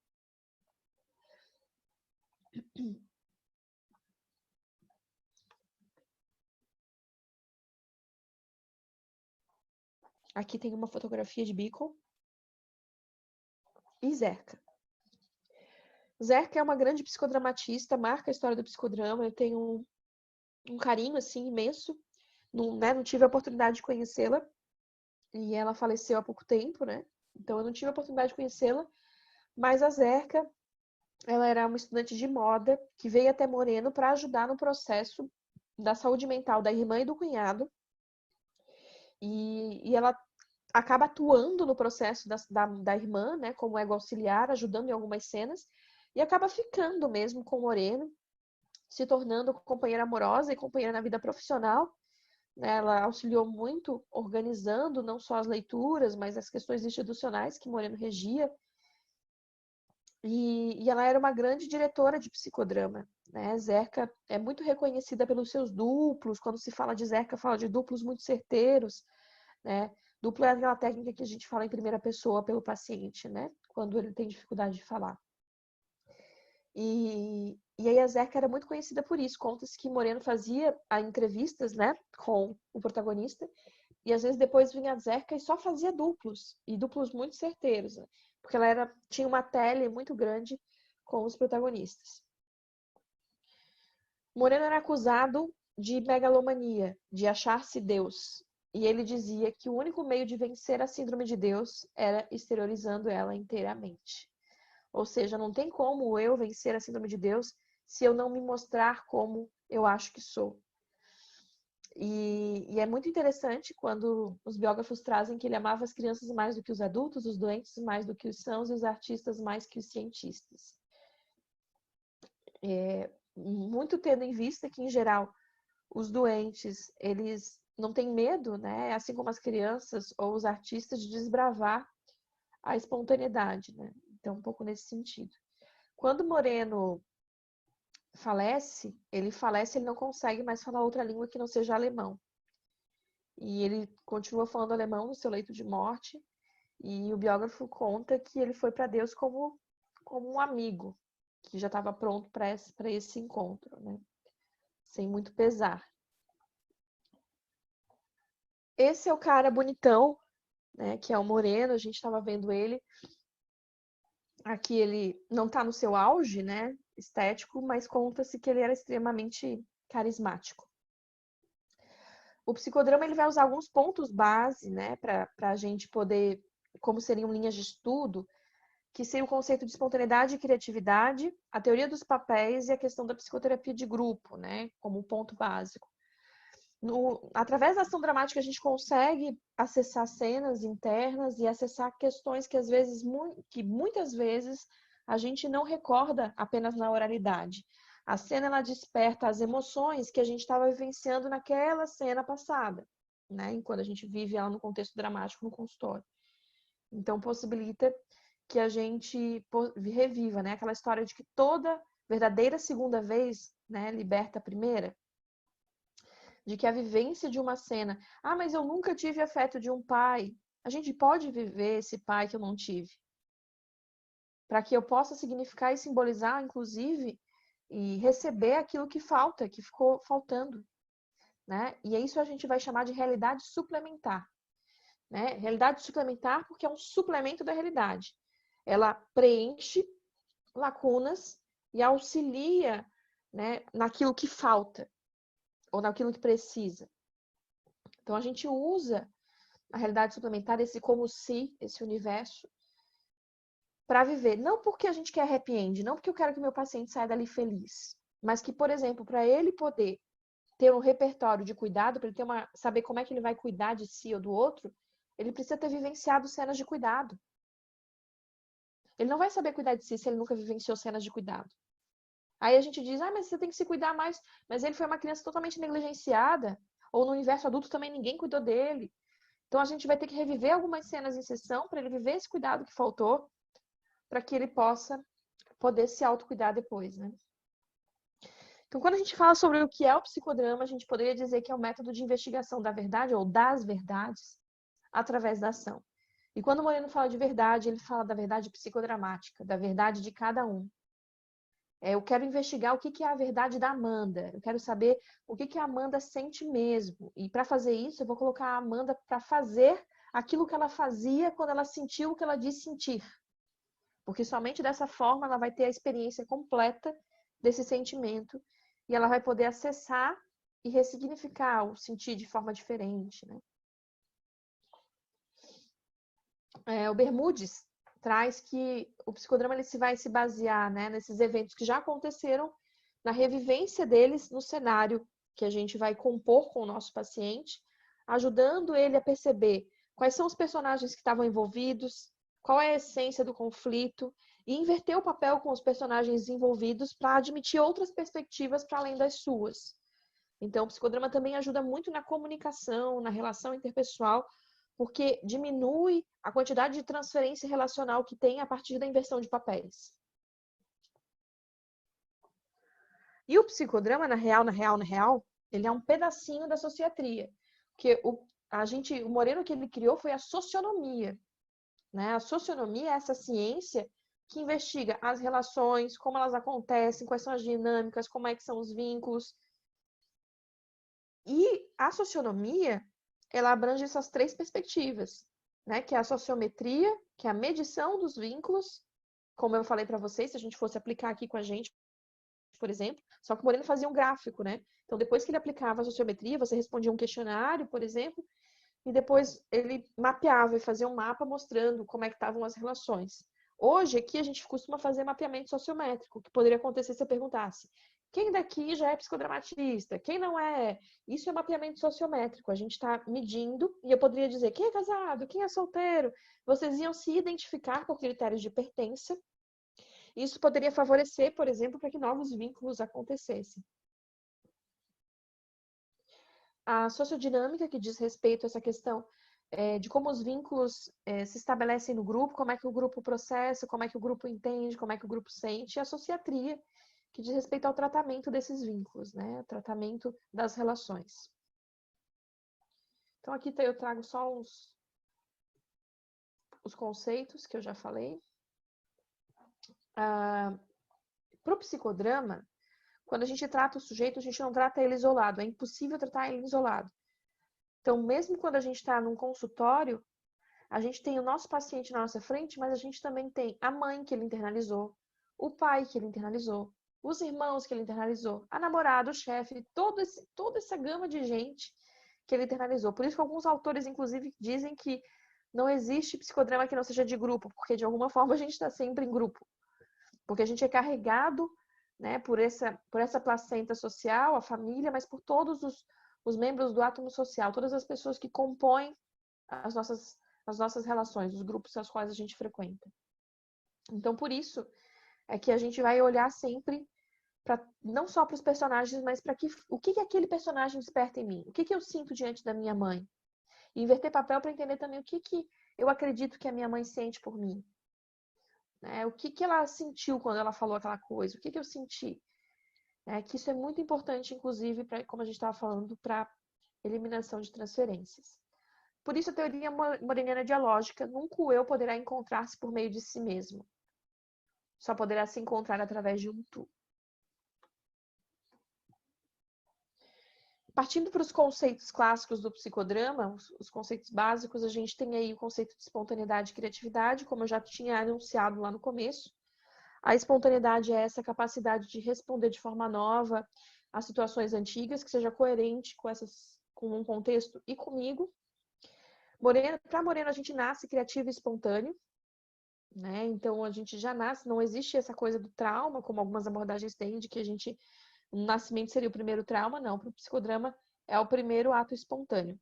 Aqui tem uma fotografia de Beacon e Zerka. Zerka é uma grande psicodramatista, marca a história do psicodrama. Eu tenho um carinho assim imenso. Não tive a oportunidade de conhecê-la, e ela faleceu há pouco tempo, né? Então eu não tive a oportunidade de conhecê-la, mas a Zerka, ela era uma estudante de moda que veio até Moreno para ajudar no processo da saúde mental da irmã e do cunhado, e ela acaba atuando no processo da irmã, né, como ego auxiliar, ajudando em algumas cenas, e acaba ficando mesmo com Moreno, se tornando companheira amorosa e companheira na vida profissional. Ela auxiliou muito organizando não só as leituras, mas as questões institucionais que Moreno regia. E ela era uma grande diretora de psicodrama, né? Zerka é muito reconhecida pelos seus duplos. Quando se fala de Zerka, fala de duplos muito certeiros, né? Duplo é aquela técnica que a gente fala em primeira pessoa pelo paciente, né? Quando ele tem dificuldade de falar. E a Iazerca era muito conhecida por isso. Conta-se que Moreno fazia entrevistas, né, com o protagonista, e às vezes depois vinha a Zerca e só fazia duplos, e duplos muito certeiros, né? Porque ela tinha uma tele muito grande com os protagonistas. Moreno era acusado de megalomania, de achar-se Deus, e ele dizia que o único meio de vencer a síndrome de Deus era exteriorizando ela inteiramente. Ou seja, não tem como eu vencer a síndrome de Deus se eu não me mostrar como eu acho que sou. E é muito interessante quando os biógrafos trazem que ele amava as crianças mais do que os adultos, os doentes mais do que os sãos e os artistas mais que os cientistas. Muito tendo em vista que, em geral, os doentes, eles não têm medo, né? Assim como as crianças ou os artistas, de desbravar a espontaneidade, né? Então, um pouco nesse sentido. Quando Moreno ele não consegue mais falar outra língua que não seja alemão. E ele continua falando alemão no seu leito de morte, e o biógrafo conta que ele foi para Deus como um amigo, que já estava pronto para esse encontro, né? Sem muito pesar. Esse é o cara bonitão, né, que é o Moreno, a gente estava vendo ele. Aqui ele não está no seu auge, né, estético, mas conta-se que ele era extremamente carismático. O psicodrama ele vai usar alguns pontos base, né, para a gente poder, como seriam linhas de estudo, que seria o conceito de espontaneidade e criatividade, a teoria dos papéis e a questão da psicoterapia de grupo, né, como ponto básico. Através da ação dramática a gente consegue acessar cenas internas e acessar questões que muitas vezes a gente não recorda apenas na oralidade. A cena ela desperta as emoções que a gente estava vivenciando naquela cena passada, né? Enquanto a gente vive ela no contexto dramático no consultório. Então possibilita que a gente reviva, né? Aquela história de que toda verdadeira segunda vez, né, liberta a primeira. De que a vivência de uma cena, mas eu nunca tive afeto de um pai. A gente pode viver esse pai que eu não tive. Para que eu possa significar e simbolizar, inclusive, e receber aquilo que falta, que ficou faltando, né? E isso a gente vai chamar de realidade suplementar, né? Realidade suplementar porque é um suplemento da realidade. Ela preenche lacunas e auxilia, né, naquilo que falta ou naquilo que precisa. Então a gente usa a realidade suplementar, esse como se, esse universo, para viver. Não porque a gente quer happy end, não porque eu quero que meu paciente saia dali feliz, mas que, por exemplo, para ele poder ter um repertório de cuidado, para ele saber como é que ele vai cuidar de si ou do outro, ele precisa ter vivenciado cenas de cuidado. Ele não vai saber cuidar de si se ele nunca vivenciou cenas de cuidado. Aí a gente diz, mas você tem que se cuidar mais. Mas ele foi uma criança totalmente negligenciada, ou no universo adulto também ninguém cuidou dele. Então a gente vai ter que reviver algumas cenas em sessão para ele viver esse cuidado que faltou, para que ele possa poder se autocuidar depois, né? Então, quando a gente fala sobre o que é o psicodrama, a gente poderia dizer que é um método de investigação da verdade ou das verdades através da ação. E quando o Moreno fala de verdade, ele fala da verdade psicodramática, da verdade de cada um. Eu quero investigar o que é a verdade da Amanda. Eu quero saber o que a Amanda sente mesmo. E para fazer isso, eu vou colocar a Amanda para fazer aquilo que ela fazia quando ela sentiu o que ela disse sentir. Porque somente dessa forma ela vai ter a experiência completa desse sentimento e ela vai poder acessar e ressignificar o sentir de forma diferente, né? O Bermudes traz que o psicodrama ele vai se basear, né, nesses eventos que já aconteceram, na revivência deles no cenário que a gente vai compor com o nosso paciente, ajudando ele a perceber quais são os personagens que estavam envolvidos, qual é a essência do conflito, e inverter o papel com os personagens envolvidos para admitir outras perspectivas para além das suas. Então, o psicodrama também ajuda muito na comunicação, na relação interpessoal, porque diminui a quantidade de transferência relacional que tem a partir da inversão de papéis. E o psicodrama, na real, ele é um pedacinho da sociatria. Porque o Moreno que ele criou foi a socionomia. Né? A socionomia é essa ciência que investiga as relações, como elas acontecem, quais são as dinâmicas, como é que são os vínculos. E a socionomia, ela abrange essas 3 perspectivas, né? Que é a sociometria, que é a medição dos vínculos, como eu falei para vocês, se a gente fosse aplicar aqui com a gente, por exemplo, só que o Moreno fazia um gráfico, né? Então, depois que ele aplicava a sociometria, você respondia um questionário, por exemplo, e depois ele mapeava e fazia um mapa mostrando como é que estavam as relações. Hoje, aqui, a gente costuma fazer mapeamento sociométrico, que poderia acontecer se eu perguntasse: quem daqui já é psicodramatista? Quem não é? Isso é mapeamento sociométrico. A gente está medindo, e eu poderia dizer quem é casado, quem é solteiro. Vocês iam se identificar por critérios de pertença. Isso poderia favorecer, por exemplo, para que novos vínculos acontecessem. A sociodinâmica, que diz respeito a essa questão de como os vínculos se estabelecem no grupo, como é que o grupo processa, como é que o grupo entende, como é que o grupo sente. E a sociatria, que diz respeito ao tratamento desses vínculos, né? O tratamento das relações. Então, aqui eu trago só os conceitos que eu já falei. Para o psicodrama, quando a gente trata o sujeito, a gente não trata ele isolado. É impossível tratar ele isolado. Então, mesmo quando a gente está num consultório, a gente tem o nosso paciente na nossa frente, mas a gente também tem a mãe que ele internalizou, o pai que ele internalizou, os irmãos que ele internalizou, a namorada, o chefe, toda essa gama de gente que ele internalizou. Por isso que alguns autores, inclusive, dizem que não existe psicodrama que não seja de grupo, porque de alguma forma a gente está sempre em grupo. Porque a gente é carregado, né, por essa placenta social, a família, mas por todos os membros do átomo social, todas as pessoas que compõem as nossas relações, os grupos aos quais a gente frequenta. Então, por isso é que a gente vai olhar sempre não só para os personagens, mas para o que aquele personagem desperta em mim, o que eu sinto diante da minha mãe. E inverter papel para entender também o que eu acredito que a minha mãe sente por mim. Né? O que ela sentiu quando ela falou aquela coisa, o que eu senti. Que isso é muito importante, inclusive, como a gente estava falando, para eliminação de transferências. Por isso, a teoria moreniana dialógica, nunca o eu poderá encontrar-se por meio de si mesmo. Só poderá se encontrar através de um tu. Partindo para os conceitos clássicos do psicodrama, os conceitos básicos, a gente tem aí o conceito de espontaneidade e criatividade, como eu já tinha anunciado lá no começo. A espontaneidade é essa capacidade de responder de forma nova a situações antigas, que seja coerente com um contexto e comigo. Para Moreno, a gente nasce criativo e espontâneo, né? Então, a gente já nasce, não existe essa coisa do trauma, como algumas abordagens têm, de que o nascimento seria o primeiro trauma. Não, para o psicodrama é o primeiro ato espontâneo.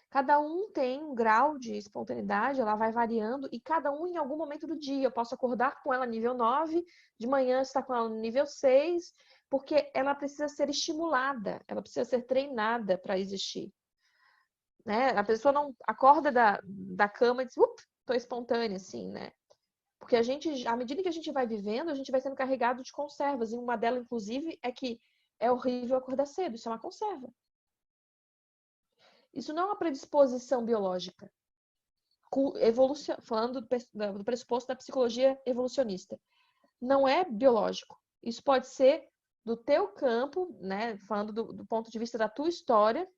Cada um tem um grau de espontaneidade, ela vai variando, e cada um em algum momento do dia. Eu posso acordar com ela nível 9, de manhã estar com ela no nível 6, porque ela precisa ser estimulada, ela precisa ser treinada para existir. Né? A pessoa não acorda da cama e diz, tô espontânea, assim, né? Porque à medida que a gente vai vivendo, a gente vai sendo carregado de conservas, e uma delas, inclusive, é que é horrível acordar cedo, isso é uma conserva. Isso não é uma predisposição biológica. Falando do pressuposto da psicologia evolucionista. Não é biológico. Isso pode ser do teu campo, né? Falando do ponto de vista da tua história,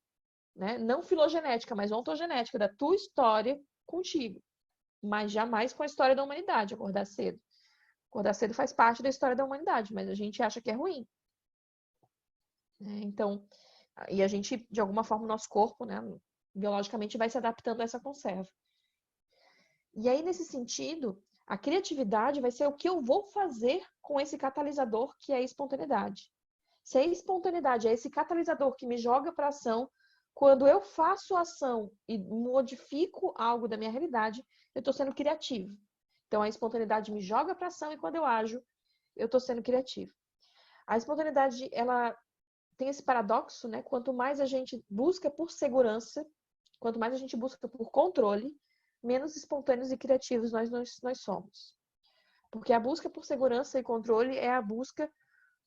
né? Não filogenética, mas ontogenética, da tua história contigo. Mas jamais com a história da humanidade, acordar cedo. Acordar cedo faz parte da história da humanidade, mas a gente acha que é ruim. Então, e a gente, de alguma forma, o nosso corpo, né, biologicamente, vai se adaptando a essa conserva. E aí, nesse sentido, a criatividade vai ser o que eu vou fazer com esse catalisador que é a espontaneidade. Se a espontaneidade é esse catalisador que me joga para ação, quando eu faço ação e modifico algo da minha realidade, eu estou sendo criativo. Então, a espontaneidade me joga para ação e quando eu ajo, eu estou sendo criativo. A espontaneidade, ela tem esse paradoxo, né? Quanto mais a gente busca por segurança, quanto mais a gente busca por controle, menos espontâneos e criativos nós somos. Porque a busca por segurança e controle é a busca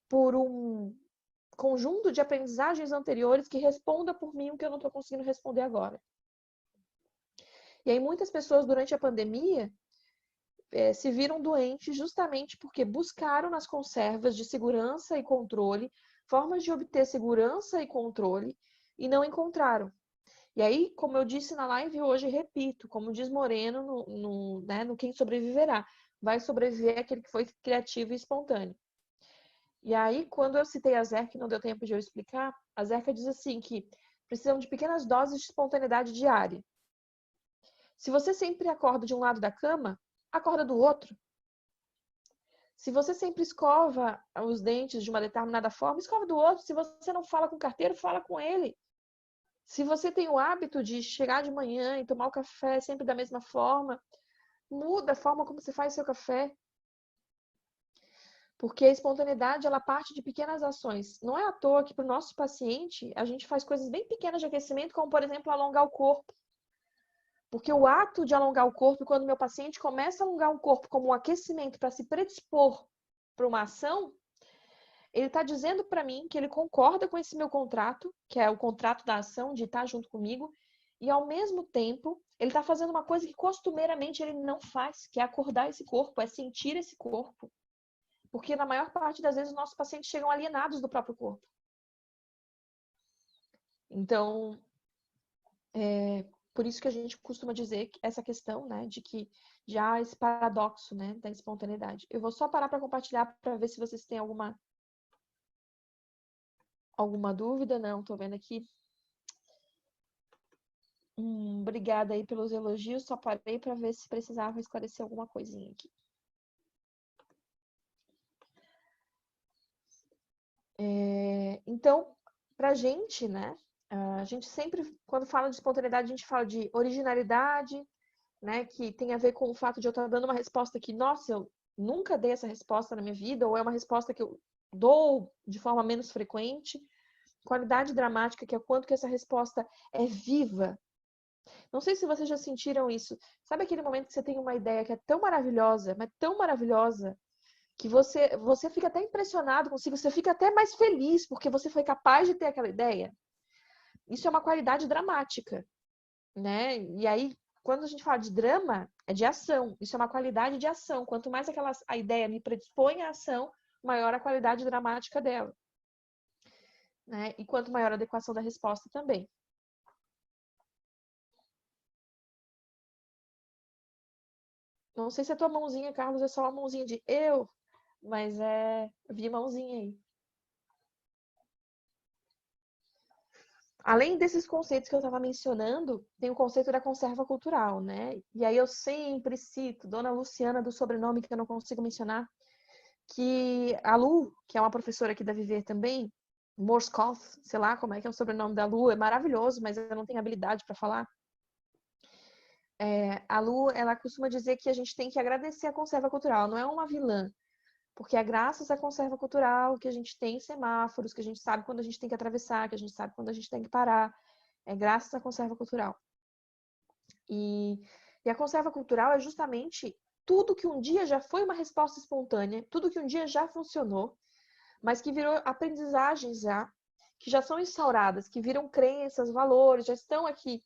por um conjunto de aprendizagens anteriores que responda por mim o que eu não estou conseguindo responder agora. E aí muitas pessoas durante a pandemia se viram doentes justamente porque buscaram nas conservas de segurança e controle formas de obter segurança e controle e não encontraram. E aí, como eu disse na live hoje, repito, como diz Moreno no Quem Sobreviverá, vai sobreviver aquele que foi criativo e espontâneo. E aí, quando eu citei a Zerca, não deu tempo de eu explicar, a Zerca diz assim que precisam de pequenas doses de espontaneidade diária. Se você sempre acorda de um lado da cama, acorda do outro. Se você sempre escova os dentes de uma determinada forma, escova do outro. Se você não fala com o carteiro, fala com ele. Se você tem o hábito de chegar de manhã e tomar o café sempre da mesma forma, muda a forma como você faz seu café. Porque a espontaneidade, ela parte de pequenas ações. Não é à toa que para o nosso paciente, a gente faz coisas bem pequenas de aquecimento, como, por exemplo, alongar o corpo. Porque o ato de alongar o corpo, quando meu paciente começa a alongar o corpo como um aquecimento para se predispor para uma ação, ele está dizendo para mim que ele concorda com esse meu contrato, que é o contrato da ação, de estar junto comigo, e ao mesmo tempo, ele está fazendo uma coisa que costumeiramente ele não faz, que é acordar esse corpo, é sentir esse corpo. Porque na maior parte das vezes os nossos pacientes chegam alienados do próprio corpo. Então, por isso que a gente costuma dizer que essa questão, né, de que já há esse paradoxo, né, da espontaneidade. Eu vou só parar para compartilhar para ver se vocês têm alguma dúvida. Não, tô vendo aqui. Obrigada aí pelos elogios. Só parei para ver se precisava esclarecer alguma coisinha aqui. Então, pra gente, né, a gente sempre, quando fala de espontaneidade, a gente fala de originalidade, né, que tem a ver com o fato de eu estar dando uma resposta que, nossa, eu nunca dei essa resposta na minha vida, ou é uma resposta que eu dou de forma menos frequente. Qualidade dramática, que é o quanto que essa resposta é viva. Não sei se vocês já sentiram isso. Sabe aquele momento que você tem uma ideia que é tão maravilhosa, mas tão maravilhosa, que você fica até impressionado consigo, você fica até mais feliz porque você foi capaz de ter aquela ideia? Isso é uma qualidade dramática, né? E aí, quando a gente fala de drama, é de ação. Isso é uma qualidade de ação. Quanto mais a ideia me predispõe à ação, maior a qualidade dramática dela. Né? E quanto maior a adequação da resposta também. Não sei se a tua mãozinha, Carlos, é só uma mãozinha de eu, mas vi mãozinha aí. Além desses conceitos que eu estava mencionando, tem o conceito da conserva cultural, né? E aí eu sempre cito Dona Luciana, do sobrenome que eu não consigo mencionar, que a Lu, que é uma professora aqui da Viver também, Morskov, sei lá como é que é o sobrenome da Lu, é maravilhoso, mas eu não tenho habilidade para falar. A Lu, ela costuma dizer que a gente tem que agradecer a conserva cultural, não é uma vilã, porque é graças à conserva cultural que a gente tem semáforos, que a gente sabe quando a gente tem que atravessar, que a gente sabe quando a gente tem que parar. É graças à conserva cultural. E a conserva cultural é justamente tudo que um dia já foi uma resposta espontânea, tudo que um dia já funcionou, mas que virou aprendizagens já, que já são instauradas, que viram crenças, valores, já estão aqui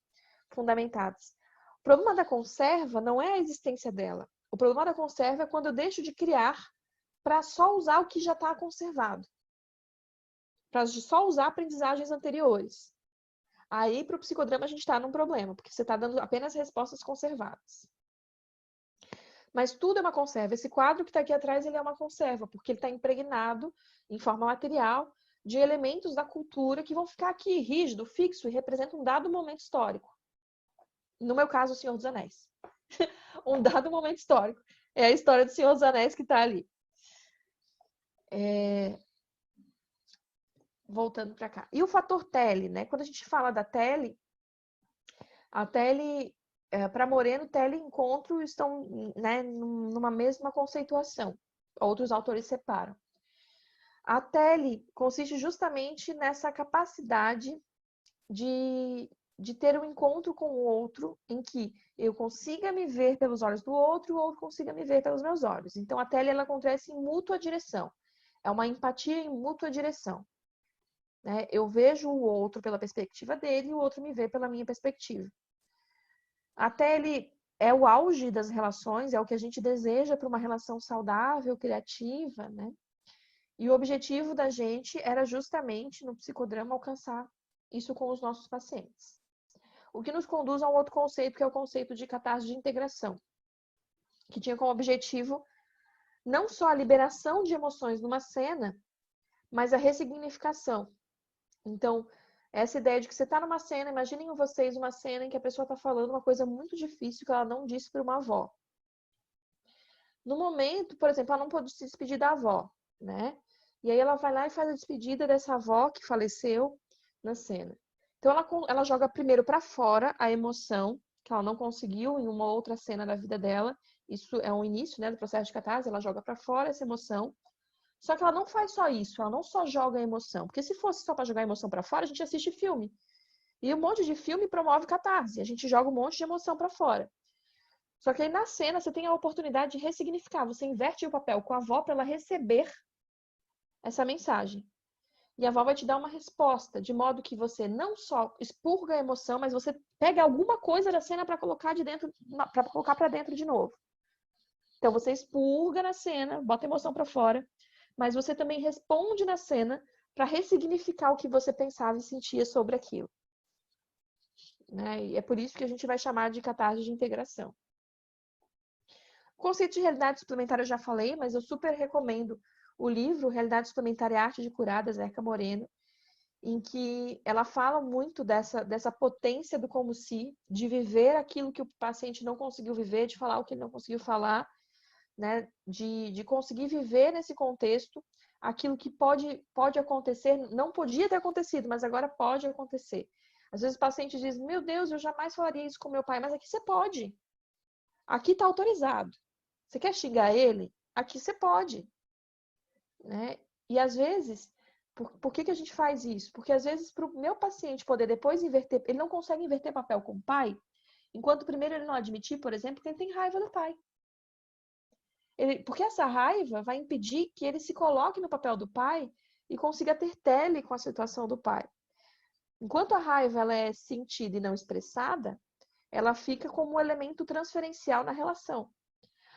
fundamentadas. O problema da conserva não é a existência dela. O problema da conserva é quando eu deixo de criar para só usar o que já está conservado. Para só usar aprendizagens anteriores. Aí, para o psicodrama, a gente está num problema, porque você está dando apenas respostas conservadas. Mas tudo é uma conserva. Esse quadro que está aqui atrás, ele é uma conserva, porque ele está impregnado, em forma material, de elementos da cultura que vão ficar aqui, rígido, fixo, e representam um dado momento histórico. No meu caso, o Senhor dos Anéis. Um dado momento histórico. É a história do Senhor dos Anéis que está ali. Voltando para cá. E o fator tele, né? Quando a gente fala da tele, a tele, para Moreno, tele e encontro estão, né, numa mesma conceituação. Outros autores separam. A tele consiste justamente nessa capacidade de ter um encontro com o outro, em que eu consiga me ver pelos olhos do outro e o outro consiga me ver pelos meus olhos. Então, a tele, ela acontece em mútua direção. É uma empatia em mútua direção. Né? Eu vejo o outro pela perspectiva dele e o outro me vê pela minha perspectiva. A tele é o auge das relações, é o que a gente deseja para uma relação saudável, criativa, né? E o objetivo da gente era justamente, no psicodrama, alcançar isso com os nossos pacientes. O que nos conduz a um outro conceito, que é o conceito de catarse de integração, que tinha como objetivo não só a liberação de emoções numa cena, mas a ressignificação. Então, essa ideia de que você está numa cena, imaginem vocês uma cena em que a pessoa está falando uma coisa muito difícil que ela não disse para uma avó. No momento, por exemplo, ela não pôde se despedir da avó, né? E aí ela vai lá e faz a despedida dessa avó que faleceu na cena. Então ela joga primeiro para fora a emoção que ela não conseguiu em uma outra cena da vida dela. Isso é um início, né, do processo de catarse, ela joga para fora essa emoção. Só que ela não faz só isso, ela não só joga a emoção, porque se fosse só para jogar a emoção para fora, a gente assiste filme. E um monte de filme promove catarse, a gente joga um monte de emoção para fora. Só que aí na cena você tem a oportunidade de ressignificar, você inverte o papel com a avó para ela receber essa mensagem. E a avó vai te dar uma resposta, de modo que você não só expurga a emoção, mas você pega alguma coisa da cena para colocar de dentro, para colocar para dentro de novo. Então você expurga na cena, bota a emoção para fora, mas você também responde na cena para ressignificar o que você pensava e sentia sobre aquilo. Né? E é por isso que a gente vai chamar de catarse de integração. O conceito de realidade suplementar eu já falei, mas eu super recomendo o livro Realidade Suplementar e Arte de Curar, da Zerka Moreno, em que ela fala muito dessa potência do como se, de viver aquilo que o paciente não conseguiu viver, de falar o que ele não conseguiu falar, né? De conseguir viver nesse contexto aquilo que pode acontecer, não podia ter acontecido, mas agora pode acontecer. Às vezes o paciente diz, meu Deus, eu jamais falaria isso com meu pai, mas aqui você pode. Aqui está autorizado. Você quer xingar ele? Aqui você pode. Né? E às vezes, por que a gente faz isso? Porque às vezes para o meu paciente poder depois inverter, ele não consegue inverter papel com o pai, enquanto primeiro ele não admitir, por exemplo, que ele tem raiva do pai. Porque essa raiva vai impedir que ele se coloque no papel do pai e consiga ter tele com a situação do pai. Enquanto a raiva ela é sentida e não expressada, ela fica como um elemento transferencial na relação.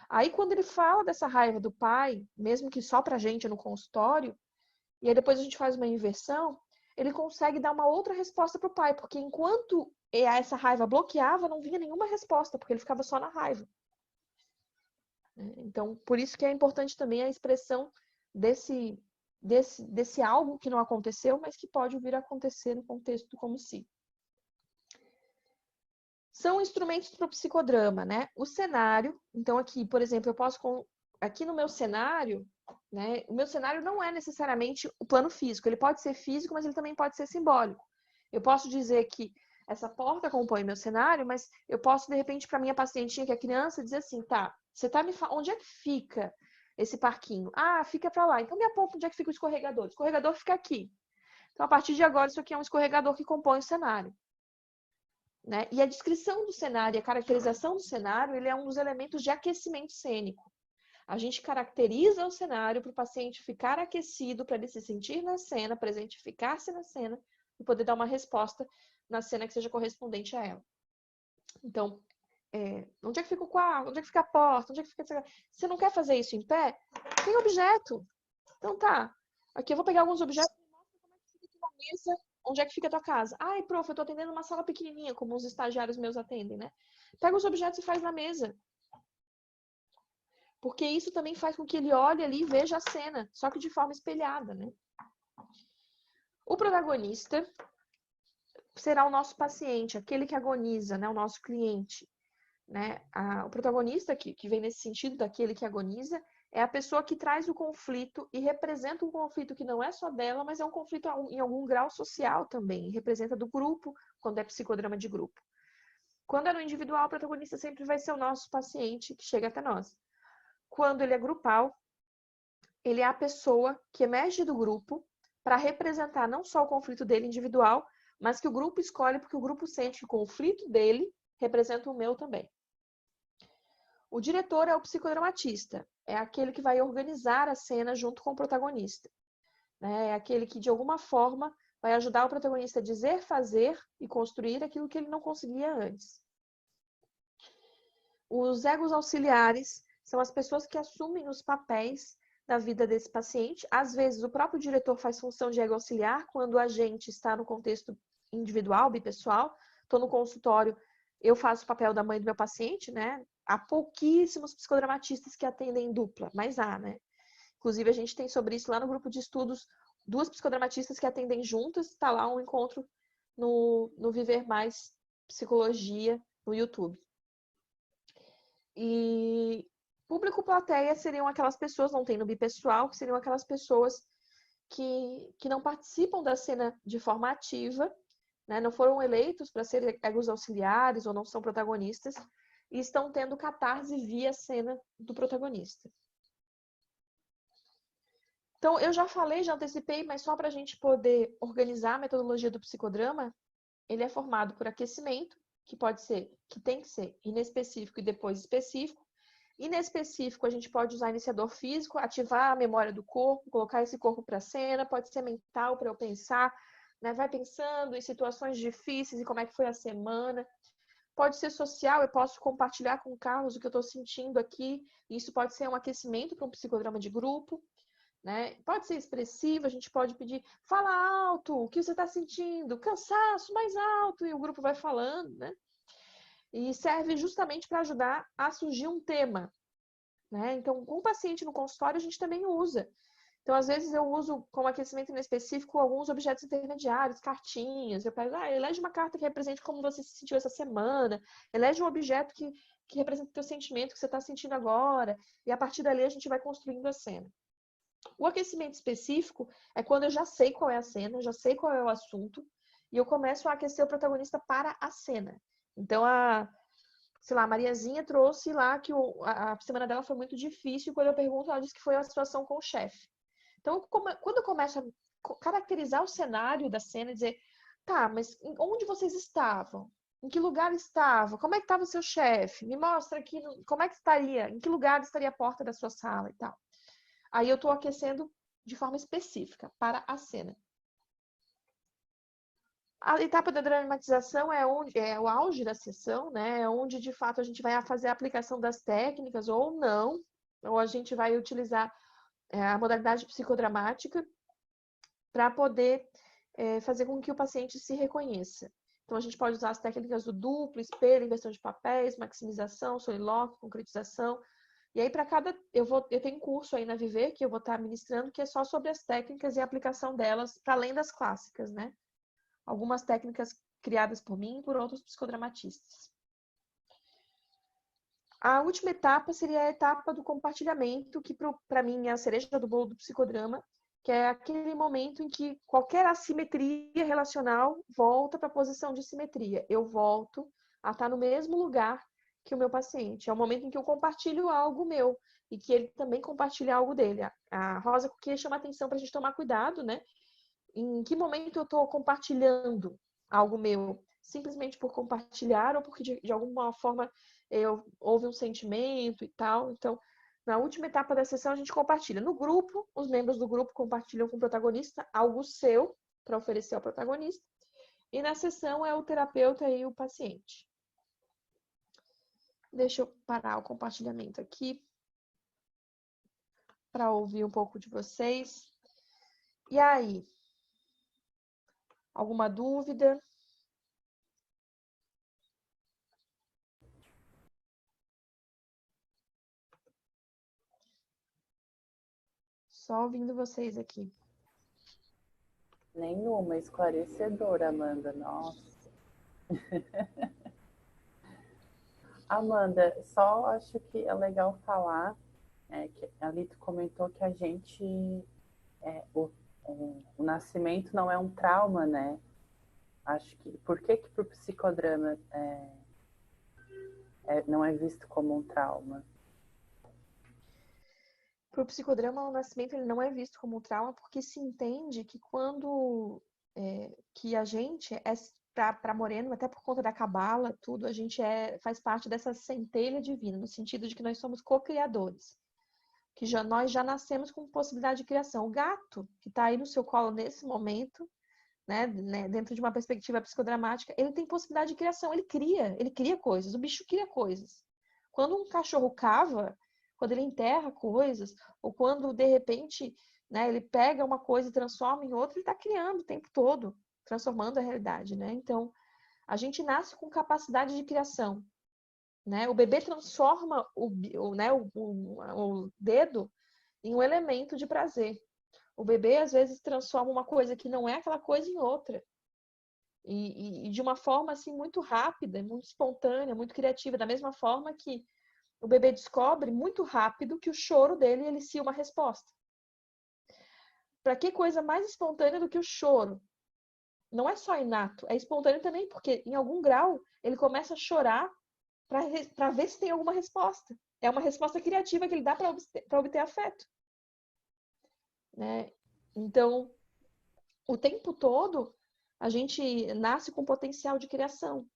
Aí, quando ele fala dessa raiva do pai, mesmo que só pra gente no consultório, e aí depois a gente faz uma inversão, ele consegue dar uma outra resposta pro pai, porque enquanto essa raiva bloqueava, não vinha nenhuma resposta, porque ele ficava só na raiva. Então, por isso que é importante também a expressão desse algo que não aconteceu, mas que pode vir a acontecer no contexto do como se. São instrumentos para o psicodrama, né? O cenário, então aqui, por exemplo, eu posso, aqui no meu cenário, né? O meu cenário não é necessariamente o plano físico, ele pode ser físico, mas ele também pode ser simbólico. Eu posso dizer que essa porta compõe meu cenário, mas eu posso, de repente, para minha pacientinha, que é criança, dizer assim, tá, você tá me falando, onde é que fica esse parquinho? Ah, fica para lá. Então me aponta onde é que fica o escorregador. O escorregador fica aqui. Então, a partir de agora, isso aqui é um escorregador que compõe o cenário. Né? E a descrição do cenário e a caracterização do cenário, ele é um dos elementos de aquecimento cênico. A gente caracteriza o cenário para o paciente ficar aquecido, para ele se sentir na cena, presentificar-se na cena e poder dar uma resposta na cena que seja correspondente a ela. Então, onde é que fica o quarto? Onde é que fica a porta? Onde é que fica... Você não quer fazer isso em pé? Tem objeto. Então tá. Aqui eu vou pegar alguns objetos e mostro como é que fica aqui na mesa. Onde é que fica a tua casa? Ai, prof, eu tô atendendo uma sala pequenininha, como os estagiários meus atendem, né? Pega os objetos e faz na mesa. Porque isso também faz com que ele olhe ali e veja a cena, só que de forma espelhada, né? O protagonista será o nosso paciente, aquele que agoniza, né? O nosso cliente. Né? O protagonista, que vem nesse sentido daquele que agoniza, é a pessoa que traz o conflito e representa um conflito que não é só dela, mas é um conflito em algum grau social também, representa do grupo, quando é psicodrama de grupo. Quando é no individual, o protagonista sempre vai ser o nosso paciente que chega até nós. Quando ele é grupal, ele é a pessoa que emerge do grupo para representar não só o conflito dele individual, mas que o grupo escolhe porque o grupo sente que o conflito dele representa o meu também. O diretor é o psicodramatista, é aquele que vai organizar a cena junto com o protagonista. É aquele que, de alguma forma, vai ajudar o protagonista a dizer, fazer e construir aquilo que ele não conseguia antes. Os egos auxiliares são as pessoas que assumem os papéis da vida desse paciente. Às vezes, o próprio diretor faz função de ego auxiliar quando a gente está no contexto individual, bipessoal. Estou no consultório, eu faço o papel da mãe do meu paciente, né? Há pouquíssimos psicodramatistas que atendem em dupla, mas há, né? Inclusive, a gente tem sobre isso lá no grupo de estudos, 2 psicodramatistas que atendem juntas. Está lá um encontro no Viver Mais Psicologia no YouTube. E público plateia seriam aquelas pessoas, não tem no bipessoal, que seriam aquelas pessoas que não participam da cena de forma ativa, né? Não foram eleitos para serem egos auxiliares ou não são protagonistas, e estão tendo catarse via cena do protagonista. Então, eu já falei, já antecipei, mas só para a gente poder organizar a metodologia do psicodrama, ele é formado por aquecimento, que pode ser, que tem que ser inespecífico e depois específico. Inespecífico, a gente pode usar iniciador físico, ativar a memória do corpo, colocar esse corpo para a cena, pode ser mental para eu pensar, né? Vai pensando em situações difíceis e como é que foi a semana. Pode ser social, eu posso compartilhar com o Carlos o que eu estou sentindo aqui. Isso pode ser um aquecimento para um psicodrama de grupo, né? Pode ser expressivo, a gente pode pedir, fala alto, o que você está sentindo? Cansaço, mais alto, e o grupo vai falando, né? E serve justamente para ajudar a surgir um tema, né? Então, com o paciente no consultório, a gente também usa. Então, às vezes, eu uso como aquecimento inespecífico alguns objetos intermediários, cartinhas. Eu pego, elege uma carta que represente como você se sentiu essa semana, elege um objeto que representa o teu sentimento que você está sentindo agora, e a partir dali a gente vai construindo a cena. O aquecimento específico é quando eu já sei qual é a cena, eu já sei qual é o assunto, e eu começo a aquecer o protagonista para a cena. Então, sei lá, a Mariazinha trouxe lá que a semana dela foi muito difícil, e quando eu pergunto, ela disse que foi uma situação com o chefe. Então, quando eu começo a caracterizar o cenário da cena e dizer, tá, mas onde vocês estavam? Em que lugar estavam? Como é que estava o seu chefe? Me mostra aqui como é que estaria, em que lugar estaria a porta da sua sala e tal. Aí eu estou aquecendo de forma específica para a cena. A etapa da dramatização é o auge da sessão, né? É onde de fato a gente vai fazer a aplicação das técnicas ou não, ou a gente vai utilizar a modalidade psicodramática para poder fazer com que o paciente se reconheça. Então, a gente pode usar as técnicas do duplo, espelho, inversão de papéis, maximização, solilóquio, concretização. E aí, para cada... Eu tenho um curso aí na Viver, que eu vou estar ministrando, que é só sobre as técnicas e a aplicação delas, para além das clássicas, né? Algumas técnicas criadas por mim e por outros psicodramatistas. A última etapa seria a etapa do compartilhamento, que para mim é a cereja do bolo do psicodrama, que é aquele momento em que qualquer assimetria relacional volta para a posição de simetria. Eu volto a estar no mesmo lugar que o meu paciente. É o momento em que eu compartilho algo meu e que ele também compartilha algo dele. A Rosa queria chamar atenção para a gente tomar cuidado, né? Em que momento eu estou compartilhando algo meu? Simplesmente por compartilhar ou porque de alguma forma houve um sentimento e tal. Então, na última etapa da sessão, a gente compartilha. No grupo, os membros do grupo compartilham com o protagonista algo seu para oferecer ao protagonista. E na sessão é o terapeuta e o paciente. Deixa eu parar o compartilhamento aqui para ouvir um pouco de vocês. E aí? Alguma dúvida? Só ouvindo vocês aqui. Nenhuma, esclarecedora, Amanda, nossa. Amanda, só acho que é legal falar, que ali tu comentou que a gente, o nascimento não é um trauma, né? Acho que, por que pro psicodrama não é visto como um trauma? Para o psicodrama, o nascimento ele não é visto como um trauma, porque se entende que quando que a gente para Moreno, até por conta da cabala, tudo, a gente faz parte dessa centelha divina, no sentido de que nós somos co-criadores. Que nós já nascemos com possibilidade de criação. O gato, que está aí no seu colo nesse momento, né, dentro de uma perspectiva psicodramática, ele tem possibilidade de criação, ele cria coisas, o bicho cria coisas. Quando um cachorro cava, quando ele enterra coisas, ou quando, de repente, né, ele pega uma coisa e transforma em outra, ele está criando o tempo todo, transformando a realidade, né? Então, a gente nasce com capacidade de criação, né? O bebê transforma o dedo em um elemento de prazer. O bebê, às vezes, transforma uma coisa que não é aquela coisa em outra. E de uma forma, assim, muito rápida, muito espontânea, muito criativa. Da mesma forma que o bebê descobre muito rápido que o choro dele elicia uma resposta. Para que coisa mais espontânea do que o choro? Não é só inato, é espontâneo também, porque em algum grau ele começa a chorar para ver se tem alguma resposta. É uma resposta criativa que ele dá para obter afeto. Né? Então, o tempo todo, a gente nasce com potencial de criação.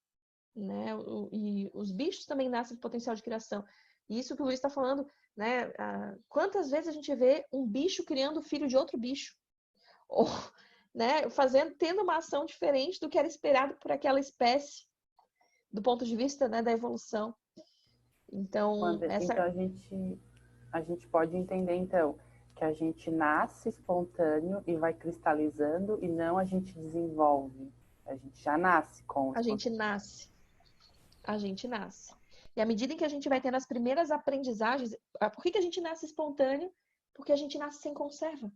Né? E os bichos também nascem com potencial de criação. E isso que o Luiz está falando, né? Quantas vezes a gente vê um bicho criando filho de outro bicho? Ou, né, tendo uma ação diferente do que era esperado por aquela espécie, do ponto de vista, né, da evolução. Então, Então a gente pode entender, então, que a gente nasce espontâneo e vai cristalizando, e não a gente desenvolve. A gente já nasce com a gente nasce. A gente nasce. E à medida em que a gente vai tendo as primeiras aprendizagens, por que a gente nasce espontâneo? Porque a gente nasce sem conserva.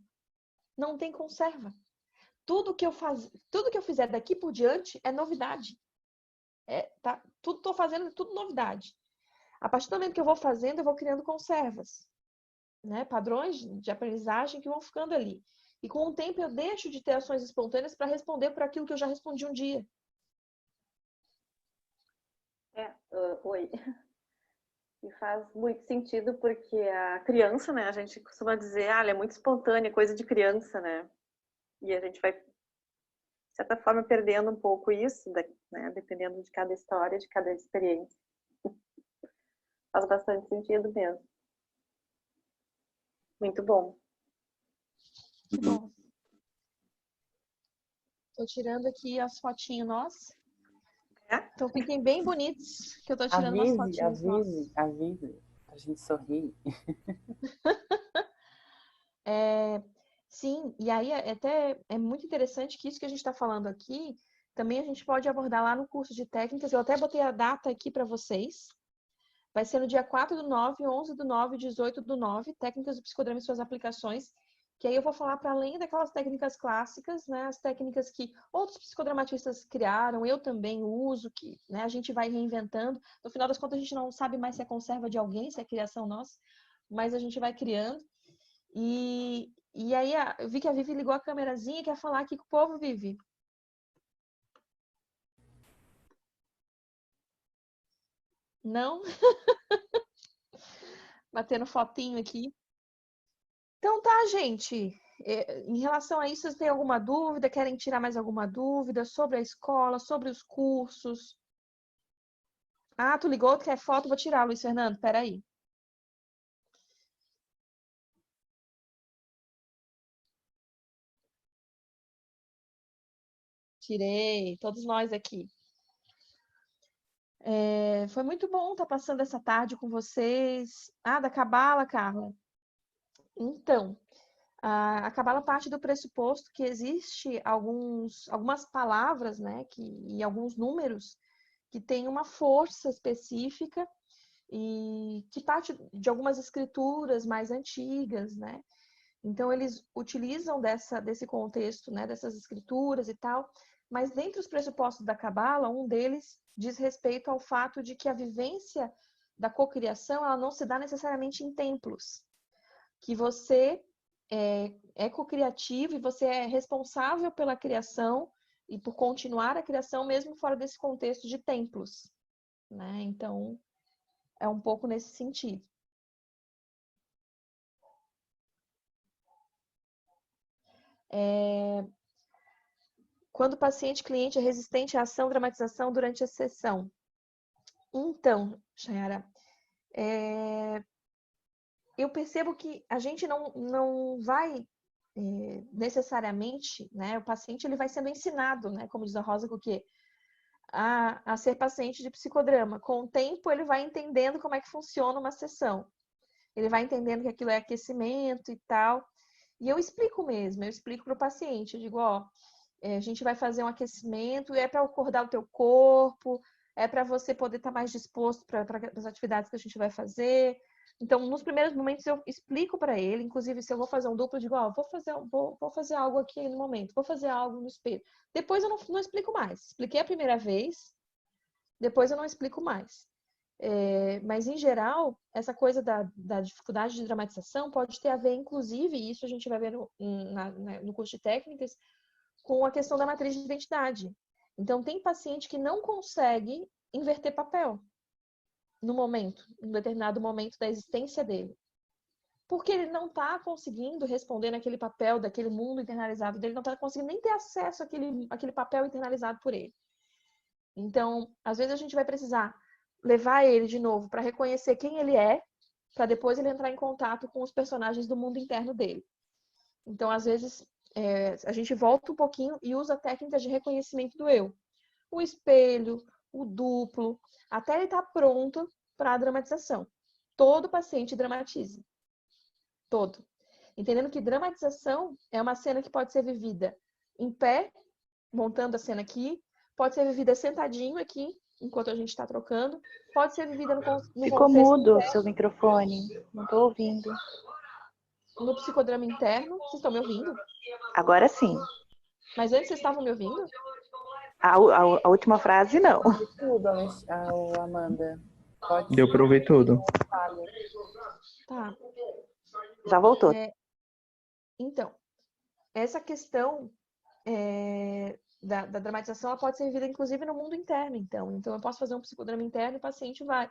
Não tem conserva. Tudo que eu fizer daqui por diante é novidade. Tudo estou fazendo, é tudo novidade. A partir do momento que eu vou fazendo, eu vou criando conservas, né? Padrões de aprendizagem que vão ficando ali. E com o tempo eu deixo de ter ações espontâneas para responder por aquilo que eu já respondi um dia. Oi. E faz muito sentido porque a criança, né, a gente costuma dizer, ela é muito espontânea, coisa de criança, né? E a gente vai, de certa forma, perdendo um pouco isso, né, dependendo de cada história, de cada experiência. Faz bastante sentido mesmo. Muito bom. Muito bom. Tô tirando aqui as fotinhas nossas. Então fiquem bem bonitos, que eu tô tirando umas fotinhas nossas. Avise. A gente sorri. Sim, e aí até é muito interessante que isso que a gente está falando aqui, também a gente pode abordar lá no curso de técnicas. Eu até botei a data aqui para vocês. Vai ser no dia 4/9, 11/9, 18/9, técnicas do psicodrama e suas aplicações, que aí eu vou falar para além daquelas técnicas clássicas, né, as técnicas que outros psicodramatistas criaram, eu também uso, que, né, a gente vai reinventando. No final das contas, a gente não sabe mais se é conserva de alguém, se é criação nossa, mas a gente vai criando. E aí eu vi que a Vivi ligou a câmerazinha e quer falar aqui com o povo, Vivi. Não? Batendo fotinho aqui. Então tá, gente. Em relação a isso, vocês têm alguma dúvida? Querem tirar mais alguma dúvida sobre a escola, sobre os cursos? Ah, tu ligou, tu quer foto? Vou tirar, Luiz Fernando. Peraí. Tirei, todos nós aqui. Foi muito bom estar passando essa tarde com vocês. Ah, da Cabala, Carla. Então, a Cabala parte do pressuposto que existe algumas palavras, né, e alguns números que têm uma força específica e que parte de algumas escrituras mais antigas, né? Então, eles utilizam desse contexto, né, dessas escrituras e tal, mas dentre os pressupostos da Cabala, um deles diz respeito ao fato de que a vivência da cocriação ela não se dá necessariamente em templos, que você é cocriativo e você é responsável pela criação e por continuar a criação mesmo fora desse contexto de templos, né? Então, é um pouco nesse sentido. Quando o paciente-cliente é resistente à ação, dramatização durante a sessão. Então, Chayara, eu percebo que a gente não vai necessariamente, né? O paciente ele vai sendo ensinado, né? Como diz a Rosa Coquet, a ser paciente de psicodrama. Com o tempo, ele vai entendendo como é que funciona uma sessão. Ele vai entendendo que aquilo é aquecimento e tal. E eu explico mesmo, eu explico para o paciente. Eu digo, ó, a gente vai fazer um aquecimento, é para acordar o teu corpo, é para você poder estar mais disposto para as atividades que a gente vai fazer. Então, nos primeiros momentos eu explico para ele, inclusive se eu vou fazer um duplo, eu digo, ó, vou fazer algo aqui no momento, vou fazer algo no espelho. Depois eu não explico mais. Expliquei a primeira vez, depois eu não explico mais. Mas, em geral, essa coisa da dificuldade de dramatização pode ter a ver, inclusive, e isso a gente vai ver no curso de técnicas, com a questão da matriz de identidade. Então, tem paciente que não consegue inverter papel num determinado momento da existência dele. Porque ele não está conseguindo responder naquele papel daquele mundo internalizado dele, não está conseguindo nem ter acesso àquele papel internalizado por ele. Então, às vezes a gente vai precisar levar ele de novo para reconhecer quem ele é, para depois ele entrar em contato com os personagens do mundo interno dele. Então, às vezes, a gente volta um pouquinho e usa técnicas de reconhecimento do eu. O espelho, o duplo, até ele estar pronto para a dramatização. Todo paciente dramatiza. Todo. Entendendo que dramatização é uma cena que pode ser vivida em pé, montando a cena aqui, pode ser vivida sentadinho aqui, enquanto a gente está trocando, pode ser vivida no Ficou contexto mudo o interno, seu microfone. Não tô ouvindo. no psicodrama interno. Vocês estão me ouvindo? Agora sim. Mas antes vocês estavam me ouvindo? A última frase, não. Tudo, Amanda. Pode Deu para ouvir tudo. Tá. Já voltou. Então, essa questão da dramatização, ela pode ser vivida inclusive no mundo interno, então eu posso fazer um psicodrama interno e o paciente vai.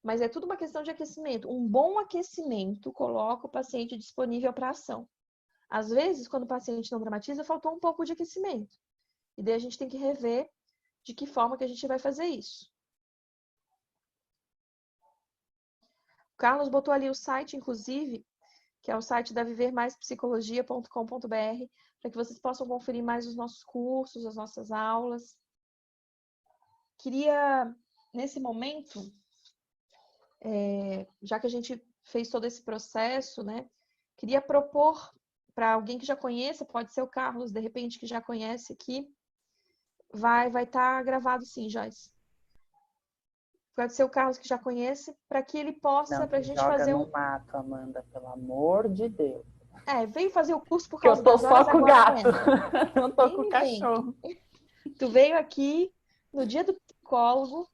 Mas é tudo uma questão de aquecimento. Um bom aquecimento coloca o paciente disponível para ação. Às vezes, quando o paciente não dramatiza, faltou um pouco de aquecimento. E daí a gente tem que rever de que forma que a gente vai fazer isso. O Carlos botou ali o site, inclusive, que é o site da vivermaispsicologia.com.br, para que vocês possam conferir mais os nossos cursos, as nossas aulas. Queria, nesse momento, já que a gente fez todo esse processo, né, queria propor para alguém que já conheça, pode ser o Carlos, de repente, que já conhece aqui, vai estar gravado sim, Joyce. Pode ser o Carlos que já conhece, para que ele possa, para a gente fazer no mato, Amanda, pelo amor de Deus. Veio fazer o curso por Que eu causa tô das só horas com o agora, gato. Não tô Nem com o me cachorro. Tu veio aqui no dia do psicólogo,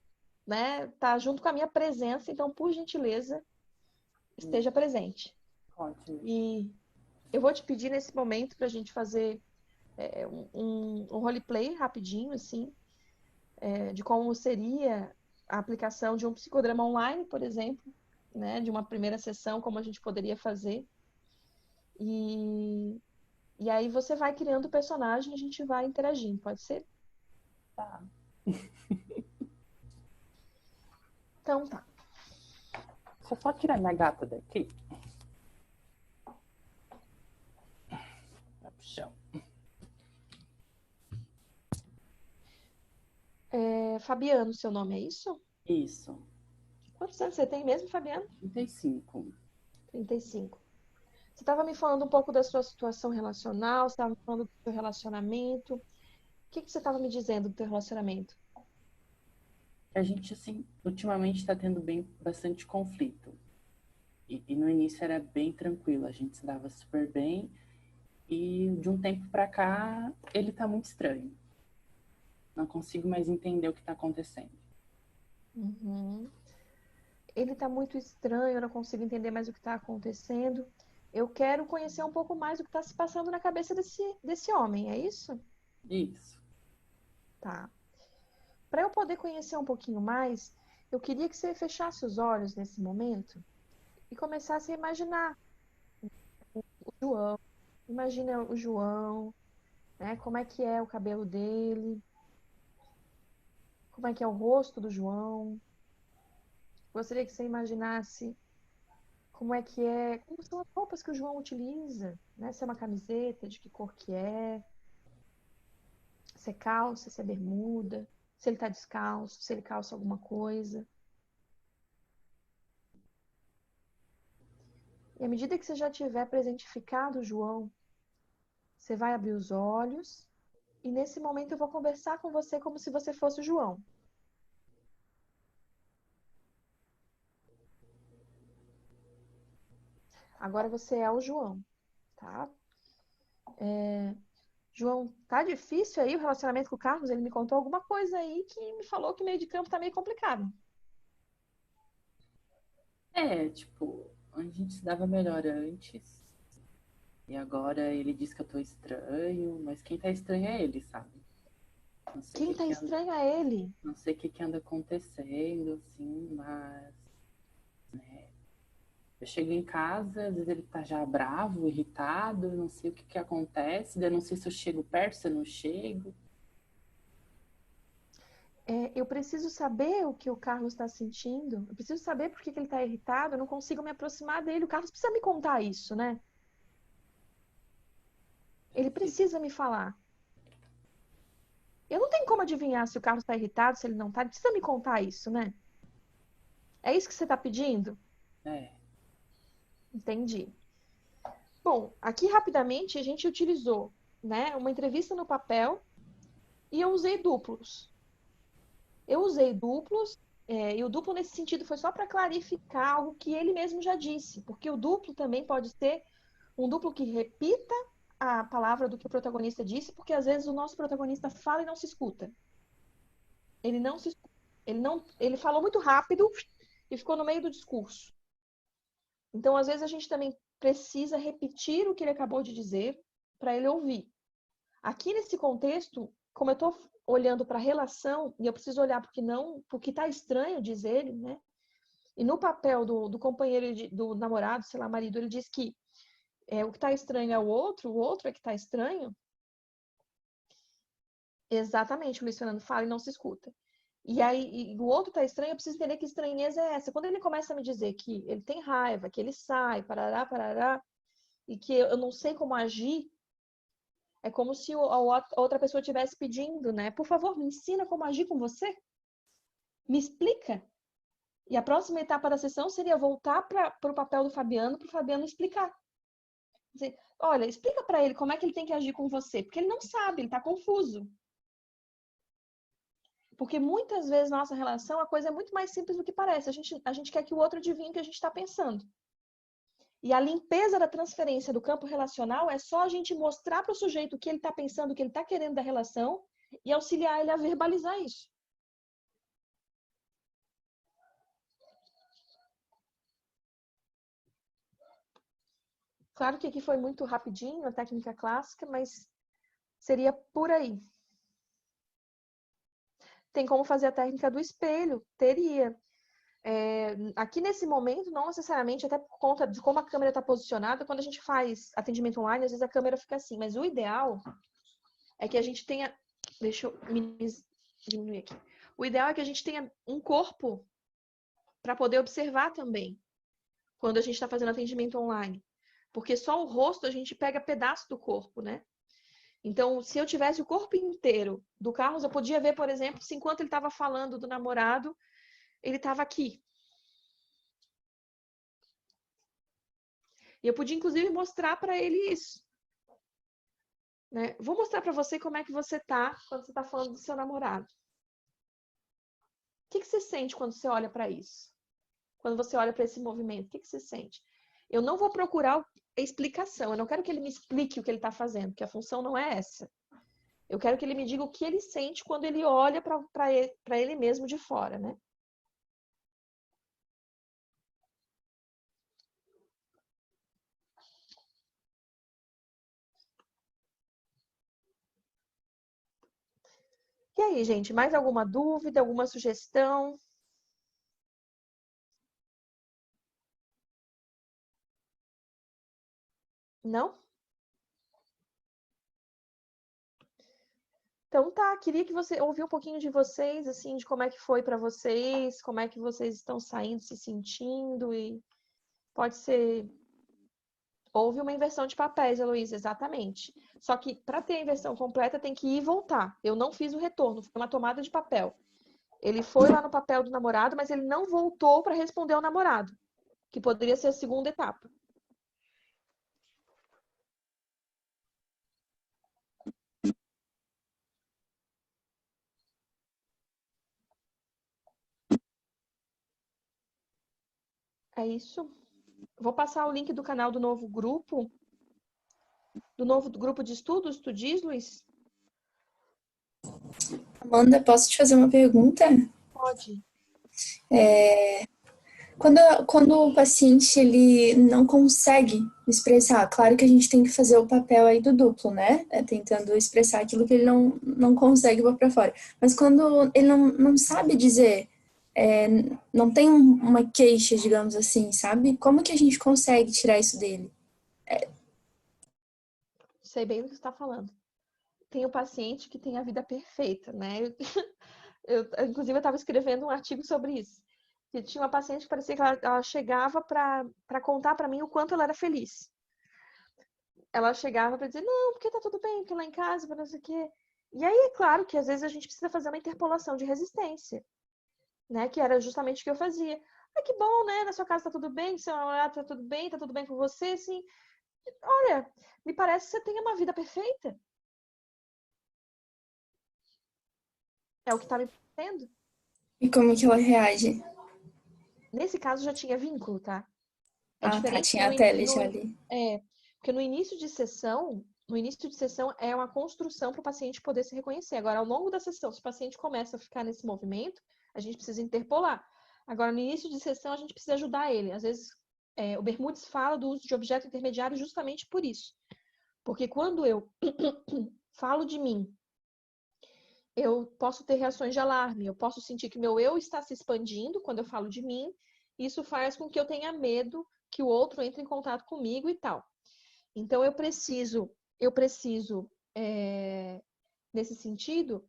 né? Tá junto com a minha presença, então, por gentileza, esteja presente. Ótimo. E eu vou te pedir nesse momento para a gente fazer um roleplay rapidinho, assim, de como seria a aplicação de um psicodrama online, por exemplo, né? De uma primeira sessão, como a gente poderia fazer. E aí você vai criando o personagem e a gente vai interagindo, pode ser? Tá. Então tá. Deixa eu só tirar minha gata daqui. Vai pro chão. Fabiano, seu nome é isso? Isso. Quantos anos você tem mesmo, Fabiano? 35. 35. Você estava me falando um pouco da sua situação relacional, você estava me falando do seu relacionamento. O que você estava me dizendo do seu relacionamento? A gente, assim, ultimamente está tendo bastante conflito. E no início era bem tranquilo, a gente se dava super bem. E de um tempo para cá, ele tá muito estranho. Não consigo mais entender o que tá acontecendo. Uhum. Ele está muito estranho, eu não consigo entender mais o que está acontecendo. Eu quero conhecer um pouco mais do que está se passando na cabeça desse homem, é isso? Isso. Tá. Para eu poder conhecer um pouquinho mais, eu queria que você fechasse os olhos nesse momento e começasse a imaginar o João. Imagina o João, né? Como é que é o cabelo dele, como é que é o rosto do João. Gostaria que você imaginasse como são as roupas que o João utiliza, né? Se é uma camiseta, de que cor que é, se é calça, se é bermuda, Se ele está descalço, se ele calça alguma coisa. E à medida que você já tiver presentificado o João, você vai abrir os olhos e nesse momento eu vou conversar com você como se você fosse o João. Agora você é o João, tá? João, tá difícil aí o relacionamento com o Carlos? Ele me contou alguma coisa aí que me falou que o meio de campo tá meio complicado. Tipo, a gente se dava melhor antes. E agora ele diz que eu tô estranho, mas quem tá estranho é ele, sabe? Não sei o Quem que tá que anda, estranho é ele. não sei o que que anda acontecendo, assim, mas eu chego em casa, às vezes ele tá já bravo, irritado, não sei o que que acontece, daí eu não sei se eu chego perto, se eu não chego. Eu preciso saber o que o Carlos está sentindo. Eu preciso saber por que ele está irritado. Eu não consigo me aproximar dele. O Carlos precisa me contar isso, né? Ele precisa me falar. Eu não tenho como adivinhar se o Carlos está irritado, se ele não está. Ele precisa me contar isso, né? É isso que você está pedindo? É, Entendi. Bom, aqui rapidamente a gente utilizou, né, uma entrevista no papel e eu usei duplos. Eu usei duplos, e o duplo nesse sentido foi só para clarificar algo que ele mesmo já disse, porque o duplo também pode ser um duplo que repita a palavra do que o protagonista disse, porque às vezes o nosso protagonista fala e não se escuta. Ele não se escuta. Ele falou muito rápido e ficou no meio do discurso. Então, às vezes a gente também precisa repetir o que ele acabou de dizer para ele ouvir. Aqui nesse contexto, como eu estou olhando para a relação, e eu preciso olhar porque está estranho, diz ele, né? E no papel do companheiro, do namorado, sei lá, marido, ele diz que o que está estranho é o outro é que está estranho. Exatamente, o Luiz Fernando fala e não se escuta. E aí, o outro está estranho, eu preciso entender que estranheza é essa. Quando ele começa a me dizer que ele tem raiva, que ele sai, parará, parará, e que eu não sei como agir, é como se a outra pessoa estivesse pedindo, né? Por favor, me ensina como agir com você. Me explica. E a próxima etapa da sessão seria voltar para o papel do Fabiano, para o Fabiano explicar. Dizer, olha, explica para ele como é que ele tem que agir com você, porque ele não sabe, ele está confuso. Porque muitas vezes na nossa relação a coisa é muito mais simples do que parece. A gente quer que o outro adivinhe o que a gente está pensando. E a limpeza da transferência do campo relacional é só a gente mostrar para o sujeito o que ele está pensando, o que ele está querendo da relação e auxiliar ele a verbalizar isso. Claro que aqui foi muito rapidinho, a técnica clássica, mas seria por aí. Tem como fazer a técnica do espelho? Teria. Aqui nesse momento, não necessariamente, até por conta de como a câmera está posicionada, quando a gente faz atendimento online, às vezes a câmera fica assim, mas o ideal é que a gente tenha... Deixa eu diminuir aqui. O ideal é que a gente tenha um corpo para poder observar também, quando a gente está fazendo atendimento online. Porque só o rosto a gente pega pedaço do corpo, né? Então, se eu tivesse o corpo inteiro do Carlos, eu podia ver, por exemplo, se enquanto ele estava falando do namorado, ele estava aqui. E eu podia, inclusive, mostrar para ele isso. Né? Vou mostrar para você como é que você tá quando você está falando do seu namorado. O que você sente quando você olha para isso? Quando você olha para esse movimento, o que você sente? Eu não vou procurar a explicação. Eu não quero que ele me explique o que ele está fazendo, porque a função não é essa. Eu quero que ele me diga o que ele sente quando ele olha para ele mesmo de fora, né? E aí, gente, mais alguma dúvida, alguma sugestão? Não? Então tá, queria que você ouvir um pouquinho de vocês, assim, de como é que foi para vocês, como é que vocês estão saindo, se sentindo e pode ser Houve uma inversão de papéis, Heloísa, exatamente. Só que para ter a inversão completa tem que ir e voltar. Eu não fiz o retorno, foi uma tomada de papel. Ele foi lá no papel do namorado, mas ele não voltou para responder ao namorado, que poderia ser a segunda etapa. É isso. Vou passar o link do canal do novo grupo de estudos, tu diz, Luiz? Amanda, posso te fazer uma pergunta? Pode. Quando o paciente ele não consegue expressar, claro que a gente tem que fazer o papel aí do duplo, né? Tentando expressar aquilo que ele não consegue pôr para fora. Mas quando ele não sabe dizer, não tem uma queixa, digamos assim, sabe? Como que a gente consegue tirar isso dele? Sei bem do que você está falando. Tem o paciente que tem a vida perfeita, né? Inclusive, eu estava escrevendo um artigo sobre isso. Que tinha uma paciente que parecia que ela chegava para contar para mim o quanto ela era feliz. Ela chegava para dizer, não, porque tá tudo bem, porque lá em casa, não sei o quê. E aí, é claro que às vezes a gente precisa fazer uma interpolação de resistência, né? Que era justamente o que eu fazia. Ah, que bom, né? Na sua casa tá tudo bem, seu namorado tá tudo bem com você, assim. Olha, me parece que você tem uma vida perfeita. É o que tá me parecendo. E como que ela reage? Nesse caso já tinha vínculo, tá? É Ah, tá, diferente tinha a tele já ali. porque no início de sessão é uma construção para o paciente poder se reconhecer. Agora, ao longo da sessão, se o paciente começa a ficar nesse movimento, a gente precisa interpolar. Agora, no início de sessão, a gente precisa ajudar ele. Às vezes, o Bermudes fala do uso de objeto intermediário justamente por isso. Porque quando eu falo de mim, eu posso ter reações de alarme, eu posso sentir que meu eu está se expandindo quando eu falo de mim, e isso faz com que eu tenha medo que o outro entre em contato comigo e tal. Então, eu preciso, nesse sentido,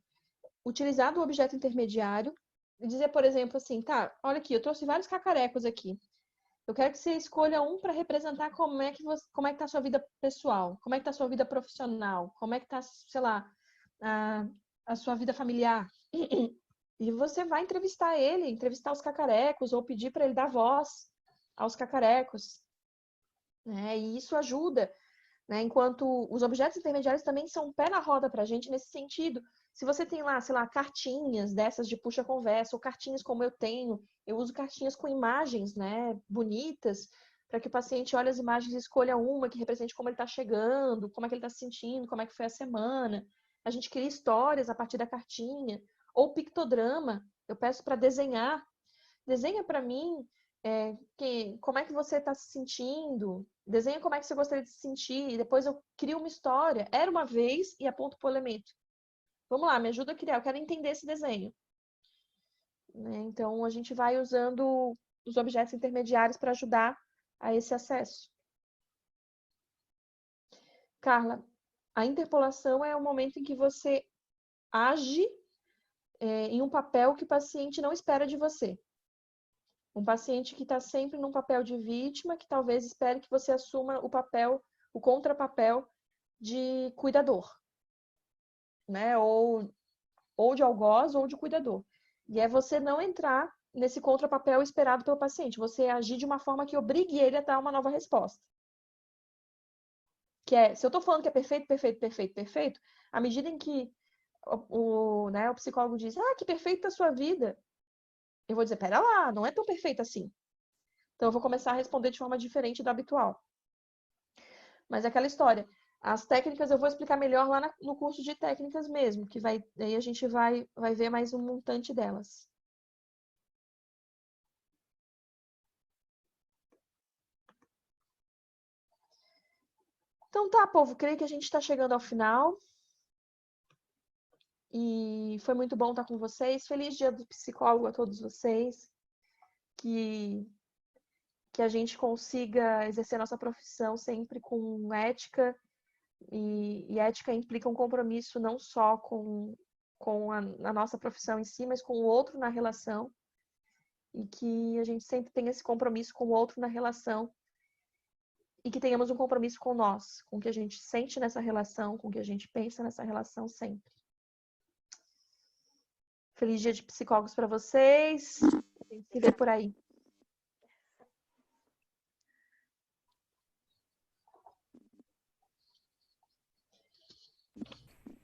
utilizar do objeto intermediário e dizer, por exemplo, assim, tá, olha aqui, eu trouxe vários cacarecos aqui. Eu quero que você escolha um para representar como é que tá a sua vida pessoal, como é que tá a sua vida profissional, como é que tá, sei lá, a sua vida familiar. E você vai entrevistar os cacarecos, ou pedir para ele dar voz aos cacarecos. Né? E isso ajuda, né? Enquanto os objetos intermediários também são um pé na roda para a gente nesse sentido. Se você tem lá, sei lá, cartinhas dessas de puxa-conversa, ou cartinhas como eu uso cartinhas com imagens, né, bonitas, para que o paciente olhe as imagens e escolha uma que represente como ele está chegando, como é que ele está se sentindo, como é que foi a semana. A gente cria histórias a partir da cartinha. Ou pictograma, eu peço para desenhar. Desenha para mim como é que você está se sentindo, desenha como é que você gostaria de se sentir, e depois eu crio uma história. Era uma vez e aponto para o elemento. Vamos lá, me ajuda a criar, eu quero entender esse desenho. Né? Então, a gente vai usando os objetos intermediários para ajudar a esse acesso. Carla, a interpolação é o momento em que você age em um papel que o paciente não espera de você. Um paciente que está sempre num papel de vítima, que talvez espere que você assuma o contrapapel de cuidador, né? Ou de algoz ou de cuidador. E é você não entrar nesse contrapapel esperado pelo paciente, você agir de uma forma que obrigue ele a dar uma nova resposta. Se eu estou falando que é perfeito, perfeito, perfeito, perfeito, à medida em que o psicólogo diz, que perfeita a sua vida, eu vou dizer, pera lá, não é tão perfeita assim. Então, eu vou começar a responder de forma diferente do habitual. Mas é aquela história. As técnicas eu vou explicar melhor lá no curso de técnicas mesmo, que aí a gente vai ver mais um montante delas. Então tá, povo, creio que a gente está chegando ao final. E foi muito bom estar com vocês. Feliz Dia do Psicólogo a todos vocês. Que a gente consiga exercer nossa profissão sempre com ética. E ética implica um compromisso não só com a nossa profissão em si, mas com o outro na relação. E que a gente sempre tenha esse compromisso com o outro na relação. e que tenhamos um compromisso com nós, com o que a gente sente nessa relação, com o que a gente pensa nessa relação sempre. Feliz dia de psicólogos para vocês. A gente se vê por aí.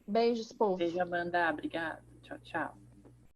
Beijos, povo. Beijo, Amanda. Obrigada. Tchau, tchau.